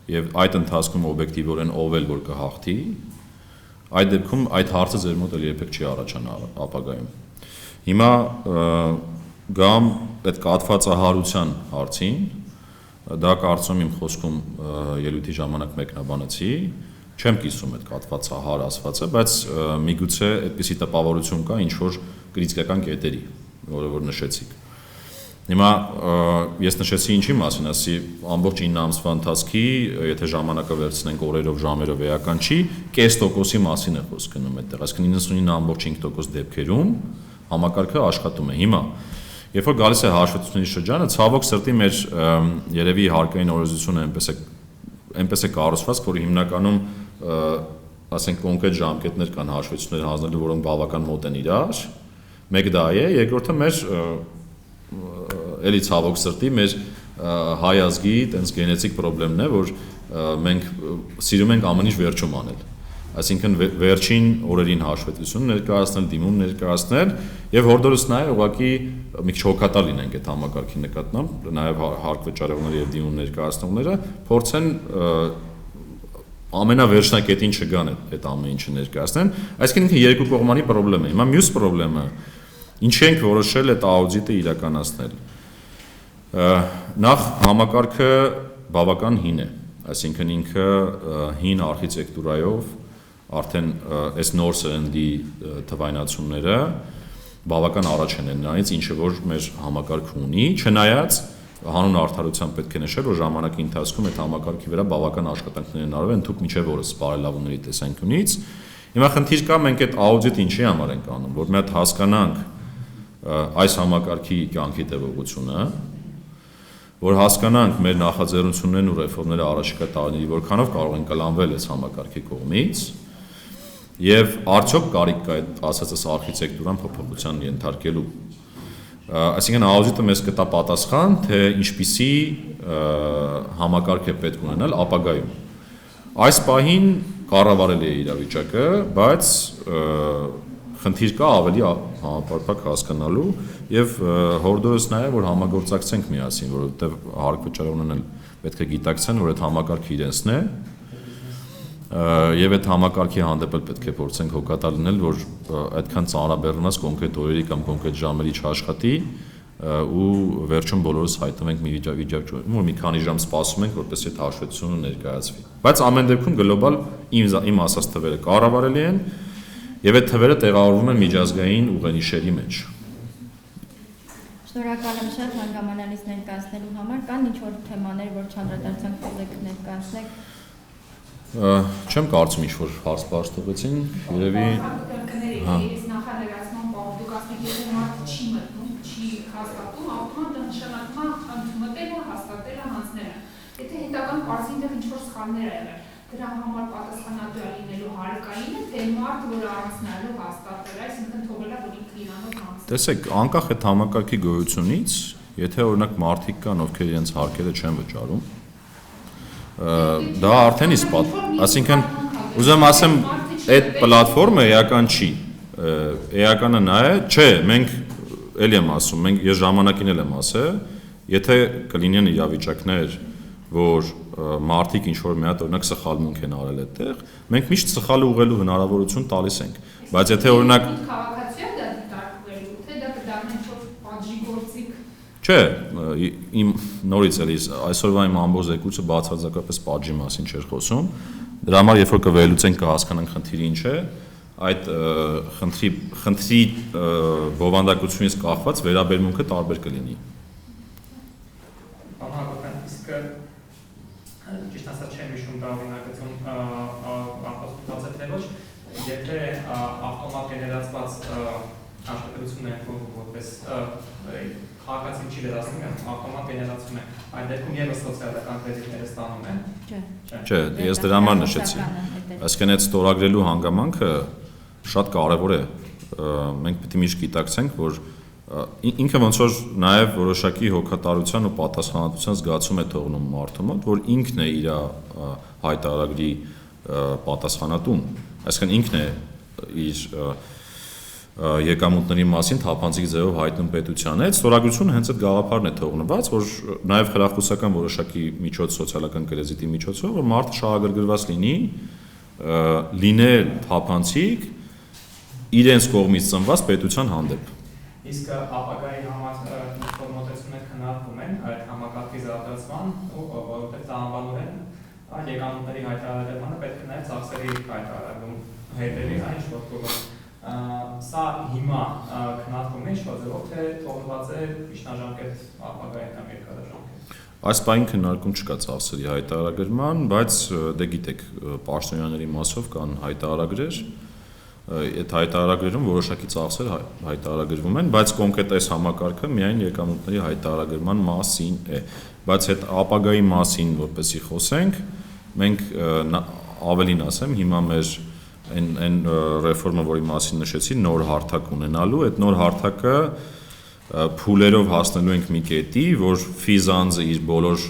եւ այդ ընթացքում օբյեկտիվորեն ով էլ որ կհաղթի, այդ դեպքում այդ հարցը ձեր մոտ էլ երբեք չի առաջանա ապագայում։ Հիմա գամ այդ կաթվածահարության հարցին, դա կարծում իմ խոսքում ելույթի ժամանակ մեկնաբանեցի, չեմ կիսում այդ կաթվածահար ասվածը, բայց միգուցե այդպիսի տպավորություն կա ինչ որ կրիտիկական կետերի, որը որ նշեցիք։ Հիմա ես նշեցի ինչի մասին, ասի ամբողջ 9 ամսվա ընթացքի, եթե ժամանակը վերցնենք օրերով, ժամերով էական չի, կես տոկոսի մասին է խոսք գնում այդտեղ, այսինքն 99.5% դեպքերում համակարգը աշխատում է։ Հիմա երբ որ գալիս է հաշվետվությունների շրջանը, ցավոք սրտի մեր երևի հարկային օրենսդրությունը այնպես է կառուցված, որ հիմնականում ասենք կոնկրետ ժամկետներ կան հաշվետվություններ հանձնելու, որոնք բավական մոտ են իրար։ Մեկ դա է, երկրորդը մեր էլի ցավոք սրտի մեր հայ ազգի տենց գենետիկ խնդիրն է, որ մենք սիրում ենք ամեն ինչ վերջում անել։ Այսինքն վերջին օրերին հաշվետվություն ներկայացնել, դիմում ներկայացնել եւ հորդորս նաեւ ուղղակի մի քիչ հոգատար լինենք այդ համակարգի նկատմամբ, նաեւ հարկ վճարողները եւ դիմում ներկայացնողները փորձեն ամենավերջնակետին չգան այդ ամեն ինչը ներկայացնեն, այսինքն ինքը երկու կողմանի խնդրեմ է։ Հիմա մյուս խնդրեմը ինչի ենք որոշել այդ աուդիտը իրականացնել։ Նախ համակարգը բավական հին է, այսինքն ինքը հին արխիտեկտուրայով արդեն այս նոր սերնդի թվայնացումները բավական առաջ են նրանից, ինչը որ մեր համակարգը ունի, չնայած հանուն արդարության պետք է նշել, որ ժամանակի ընթացքում այդ համակարգի վրա բավական աշխատանքներ են արվել, ընդհանուր մինչև օրս բարելավումների տեսանկյունից։ Հիմա խնդիր կա, մենք այդ աուդիտը ինչի համար ենք անում, որ մի հատ հասկանանք այս համակարգի կյանքի տևողությունը, որ հասկանանք մեր նախաձեռնություններն ու ռեֆորմները առաջիկա տարիների որքանով կարող են կլանվել այս համակարգի կողմից, եւ արդյոք կարիք կա այդ ասածս արխիտեկտուրան փոփոխության ենթարկելու։ Այսինքն աուդիտը մեզ կտա պատասխան, թե ինչպիսի համակարգ է պետք ունենալ ապագայում։ Այս պահին կառավարելի է իրավիճակը, բայց խնդիր կա ավելի համապարփակ հասկանալու եւ հորդորս նաեւ որ համագործակցենք միասին, որովհետեւ հարկ վճարողներն էլ պետք է գիտակցեն, որ այդ համակարգը իրենցն է եւ այդ համակարգի հանդեպ էլ պետք է փորձենք հոգատար լինել, որ այդքան ծանրաբեռնված կոնկրետ օրերի կամ կոնկրետ ժամերի չաշխատի ու վերջում բոլորս հայտնվենք մի վիճակում, որ մի քանի ժամ սպասում ենք, որպեսզի այդ հաշվետվությունը ներկայացվի։ Բայց ամեն դեպքում գլոբալ իմ ասած թվերը կառավարելի են եւ այդ թվերը տեղավորվում են միջազգային ուղենիշերի մեջ։ Շնորհակալ եմ շատ հանգամանալից ներկայացնելու համար, կան ինչ-որ թեմաներ, որ չանդրադարձանք կուզեք ներկայացնեք։ Չեմ կարծում ինչ-որ հարց բարձ տվեցին, երևի Ես նախալերացման բաղ, դուք ասեք, եթե մարդ չի մտնում, չի հաստատում, ավտոմատ նշանակում ընդունվել ու հաստատել է հանձները։ Եթե հետական պարզին դեռ ինչ-որ սխալներ ա եղել, դրա համար պատասխանատու է լինելու հարկային է, թե մարդ, որը առանցնալու հաստատել է, այսինքն թողել է, որ ինքը իրանով հանձնել։ Տեսեք, անկախ այդ համակարգի գոյությունից, եթե օրինակ մարդիկ կան, ովքեր իրենց հարկերը չեն վճարում, դա արդեն իսկ այսինքն ուզում ասեմ այդ պլատֆորմը էական չի, էականը նա է, չէ, մենք էլ եմ ասում, մենք ես ժամանակին էլ եմ ասել, եթե կլինեն իրավիճակներ, որ մարդիկ ինչ-որ մի հատ օրինակ սխալմունք են արել այդտեղ, մենք միշտ սխալը ուղղելու հնարավորություն տալիս ենք, բայց եթե օրինակ քաղաքացիական դա դիտարկվելու, թե դա կդառնա ինչ-որ պատժի գործիք։ Չէ, իմ նորից էլի այսօրվա իմ ամբողջ զեկույցը բացարձակապես պատժի մասին չէր խոսում, դրա համար երբ որ կվերլուծենք կհասկանանք խնդիրը ինչ է, այդ խնդրի բովանդակությունից կախված վերաբերմունքը տարբեր կլինի։ Ճիշտ ասած չեմ հիշում դա օրինակություն ապաստուած է թե ոչ, եթե ավտոմատ գեներացված աշխատություններ են որպես քաղաքացին չի վերացնում, ավտոմատ գեներացում է, այդ դեպքում ևս սոցիալական կրեդիտները ստանում են։ Չէ, ես դրա համար նշեցի։ Այսինքն այդ ստորագրելու հանգամանքը շատ կարևոր է։ Մենք պետք է միշտ գիտակցենք, որ ինքը ոնց որ նաև որոշակի հոգատարության ու պատասխանատվության զգացում է թողնում մարդու մոտ, որ ինքն է իր հայտարարագրի պատասխանատուն, այսինքն ինքն է իր եկամուտների մասին թափանցիկ ձևով հայտնում պետության հետ, ստորագրությունը հենց այդ գաղափարն է թողնված, որ նաև խրախուսական որոշակի միջոց սոցիալական կրեդիտի միջոցով, որ մարդը շահագրգռված լինի, լինել թափանցիկ իրենց կողմից ծնված պետության հանդեպ։ Իսկ ապագայի համար մոտեցումներ քննարկվում են այդ համակարգի զարգացման ու որովհետև դա անվանորեն այդ եկամուտների հայտարարմանը պետք է նաև ծախսերի հայտարարում հետևի այն ինչ որ սա հիմա քննարկվում է ինչ-որ ձևով թե թողնված է միջնաժամկետ ապագայի կամ երկարաժամկետ։ Այս պահին քննարկում չկա ծախսերի հայտարարման, բայց դե գիտեք, պաշտոնյաների մասով կան հայտարարագրեր, այդ հայտարարագրերում որոշակի ծախսեր հայտարարագրվում են, բայց կոնկրետ այս համակարգը միայն եկամուտների հայտարարման մասին է, բայց այդ ապագայի մասին որպեսզի խոսենք, մենք ավելին ասեմ, հիմա մեր այն ռեֆորմը, որի մասին նշեցի, նոր հարթակ ունենալու, այդ նոր հարթակը փուլերով հասնելու ենք մի կետի, որ ֆիզանձը իր բոլոր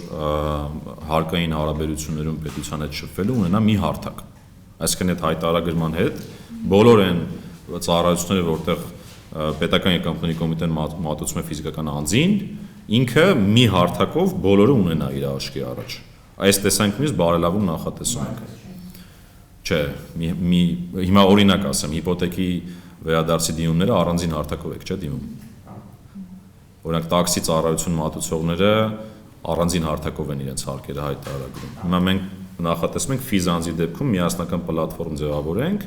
հարկային հարաբերություններում պետության հետ շփվելու ունենա մի հարթակ։ Այսինքն այդ հայտարարագրման հետ բոլոր այն ծառայությունները, որտեղ պետական եկամուտների կոմիտեն մատուցում է ֆիզիկական անձին, ինքը մի հարթակով բոլորը ունենա իր աչքի առաջ։ Այս տեսանկյունից բարելավում նախատեսում ենք։ Չէ, հիմա օրինակ ասեմ, հիպոթեքի վերադարձի դիմումները առանձին հարթակով եք, չէ՞ դիմում։ Օրինակ տաքսի ծառայություն մատուցողները առանձին հարթակով են իրենց հարկերը հայտարարագրում։ Հիմա մենք նախատեսում ենք ֆիզանձի դեպքում միասնական պլատֆորմ ձևավորենք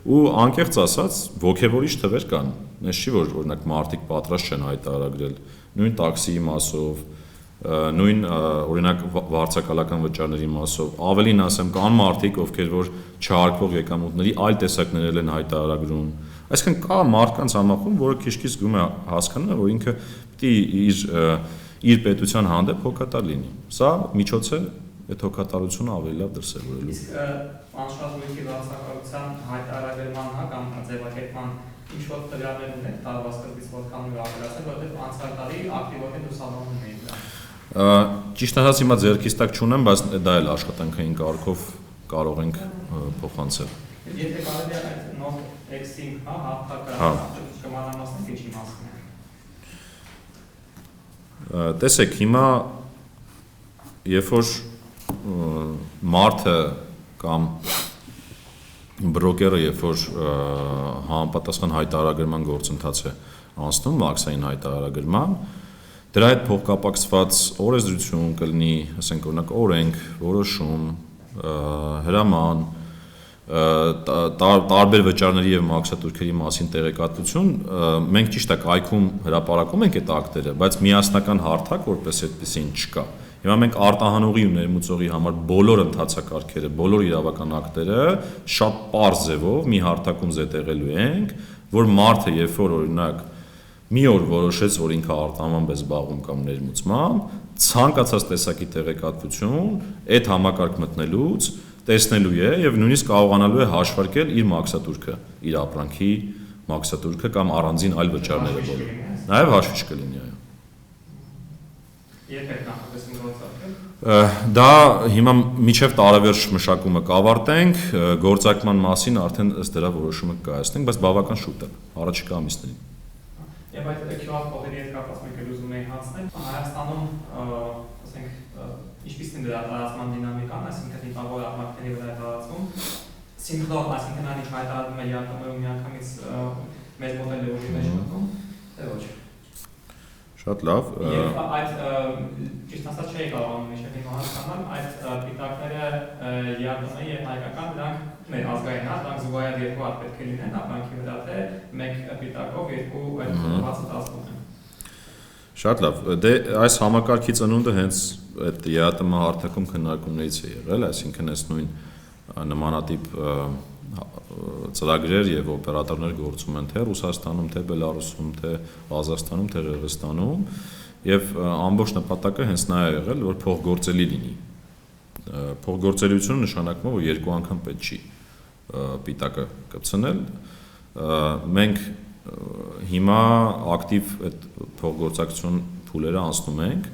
ու անկեղծ ասած ոգևորիչ թվեր կան։ Այս չի որ օրինակ մարդիկ պատրաստ չեն հայտարարագրել նույն տաքսիի մասով, նույն օրինակ վարձակալական վճարների մասով, ավելին ասեմ կան մարդիկ, ովքեր որ չհարկվող եկամուտների այլ տեսակներ են հայտարարագրում։ Այսինքն կա մարդկանց համախումբ, որը քիչ-քիչ գում է հասկանում է, որ ինքը պիտի իր պետության հանդեպ հոգատար լինի։ Սա միջոց է այդ հոգատարությունը ավելի լավ դրսևորելու։ Իսկ անշարժույթի վարձակալության հայտարարման կամ ձևակերպման ինչ-որ տվյալներ ունենք տարվա սկզբից որքան ու ավելացնել, որովհետև անցյալ տարի ակտիվորեն ուսանողներ էին դրա։ Ճիշտ ասած հիմա ձեռքից տակ չունեմ, բայց դա էլ աշխատանքային կարգով կարող ենք փոխանցել։ Եթե կարելի է այդ նոր X-ին, հաղթակը կմանրամասնենք ինչի մասին է։ Տեսեք, հիմա երբ որ մարդը կամ բրոկերը, երբ որ համապատասխան հայտարարագրման գործընթաց է անցնում, մաքսային հայտարարագրման, դրա հետ փոխկապակցված օրենսդրություն կլինի, ասենք օրինակ օրենք, որոշում, հրաման, տարբեր վճարների եւ մաքսատուրքերի մասին տեղեկատվություն, մենք ճիշտ է կայքում հրապարակում ենք այդ ակտերը, բայց միասնական հարթակ որպես այդպեսին չկա։ Հիմա մենք արտահանողի ու ներմուծողի համար բոլոր ընթացակարգերը, բոլոր իրավական ակտերը շատ պարզ ձևով մի հարթակում զետեղելու ենք, որ մարդը երբ որ օրինակ մի օր որոշեց, որ ինքը արտահանման պես զբաղվում կամ ներմուծմամբ, ցանկացած տեսակի տեղեկատվություն այդ համակարգ մտնելուց տեսնելու է եւ նույնիսկ կարողանալու է հաշվարկել իր մաքսատուրքը, իր ապրանքի մաքսատուրքը կամ առանձին այլ վճարները բոլոր։ Նաեւ հաշվիչ կլինի, այո։ Երբ եք նախատեսում գործարկել։ Դա հիմա միջև տարեվերջ մշակումը կավարտենք, գործարկման մասին արդեն ըստ դրա որոշումը կկայացնենք, բայց բավական շուտ է, առաջիկա ամիսներին։ Եվ այդ QR կոդերի հետ կապված մենք էլ ուզում էի հանձնել, Հայաստանում, ասենք, ինչպիսին է դրա տարածման դինամիկան, այսինքն հիմա որ ապրանքների վրա է տարածվում, սինխրոն, այսինքն այն ինչ հայտարարվում է յակամայում միանգամից մեր մոդելը ուժի մեջ մտնում, թե ոչ։ Շատ լավ։ Եվ այդ ճիշտ ասած չէի կարողանում իշել հիմա հասկանալ, այդ պիտակները յակամայի եւ հայկական դրանք մեր ազգային հա, դրանք զուգահեռ երկու հատ պետք է լինեն, ապրանքի վրա թե մեկ պիտակով երկու այդ բացը տասվում են։ Շատ լավ։ Դե այս համակարգի ծնունդը հենց այդ ԵԱՏՄ հարթակում քննարկումներից է եղել, այսինքն այս նույն նմանատիպ ծրագրեր եւ օպերատորներ գործում են թե Ռուսաստանում, թե Բելարուսում, թե Ղազախստանում, թե Ղրղստանում եւ ամբողջ նպատակը հենց նա է եղել, որ փոխգործելի լինի։ Փոխգործելիությունը նշանակում է, որ երկու անգամ պետք չի պիտակը կպցնել։ Մենք հիմա ակտիվ այդ փոխգործակցություն փուլերը անցնում ենք,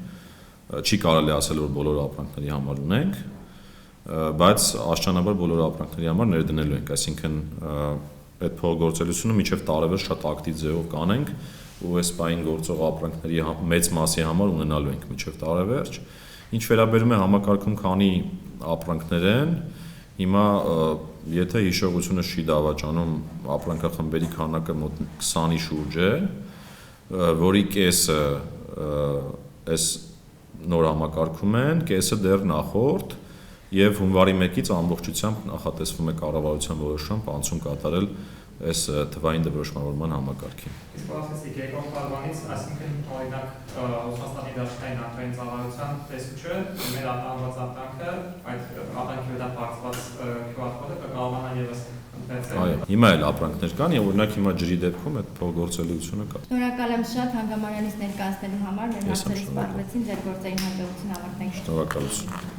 չի կարելի ասել, որ բոլոր ապրանքների համար ունենք, բայց աշճանաբար բոլոր ապրանքների համար ներդնելու ենք, այսինքն այդ փոխգործելիությունը մինչև տարեվերջ շատ ակտիվ ձևով կանենք ու այս պահին գործող ապրանքների մեծ մասի համար ունենալու ենք մինչև տարեվերջ։ Ինչ վերաբերում է համակարգում քանի ապրանքներ են, հիմա եթե հիշողությունը չի դավաճանում, ապրանքախմբերի քանակը մոտ 20-ի շուրջ է, որի կեսը այս նոր համակարգում են, կեսը դեռ նախորդ եւ հունվարի 1-ից ամբողջությամբ նախատեսվում է կառավարության որոշում անցում կատարել այս թվային դրոշմավորման համակարգին։ Իսկ ասեցիք երկրորդ տարվանից, այսինքն օրինակ Ռուսաստանի Դաշնային արտաքին ծառայության տեսուչը մեր արտահանված ապրանքը այդ ապրանքի վրա բացված QR կոդը կկարողանա եւս ընթերցել։ Այո, հիմա էլ ապրանքներ կան եւ օրինակ հիմա ջրի դեպքում այդ փոխգործելիությունը կա։ Շնորհակալ եմ շատ հանգամանալից ներկայացնելու համար, մեր հարցերից պատվեցին ձեր գործային հաջողություն ավարտենք։ Շնորհակալություն։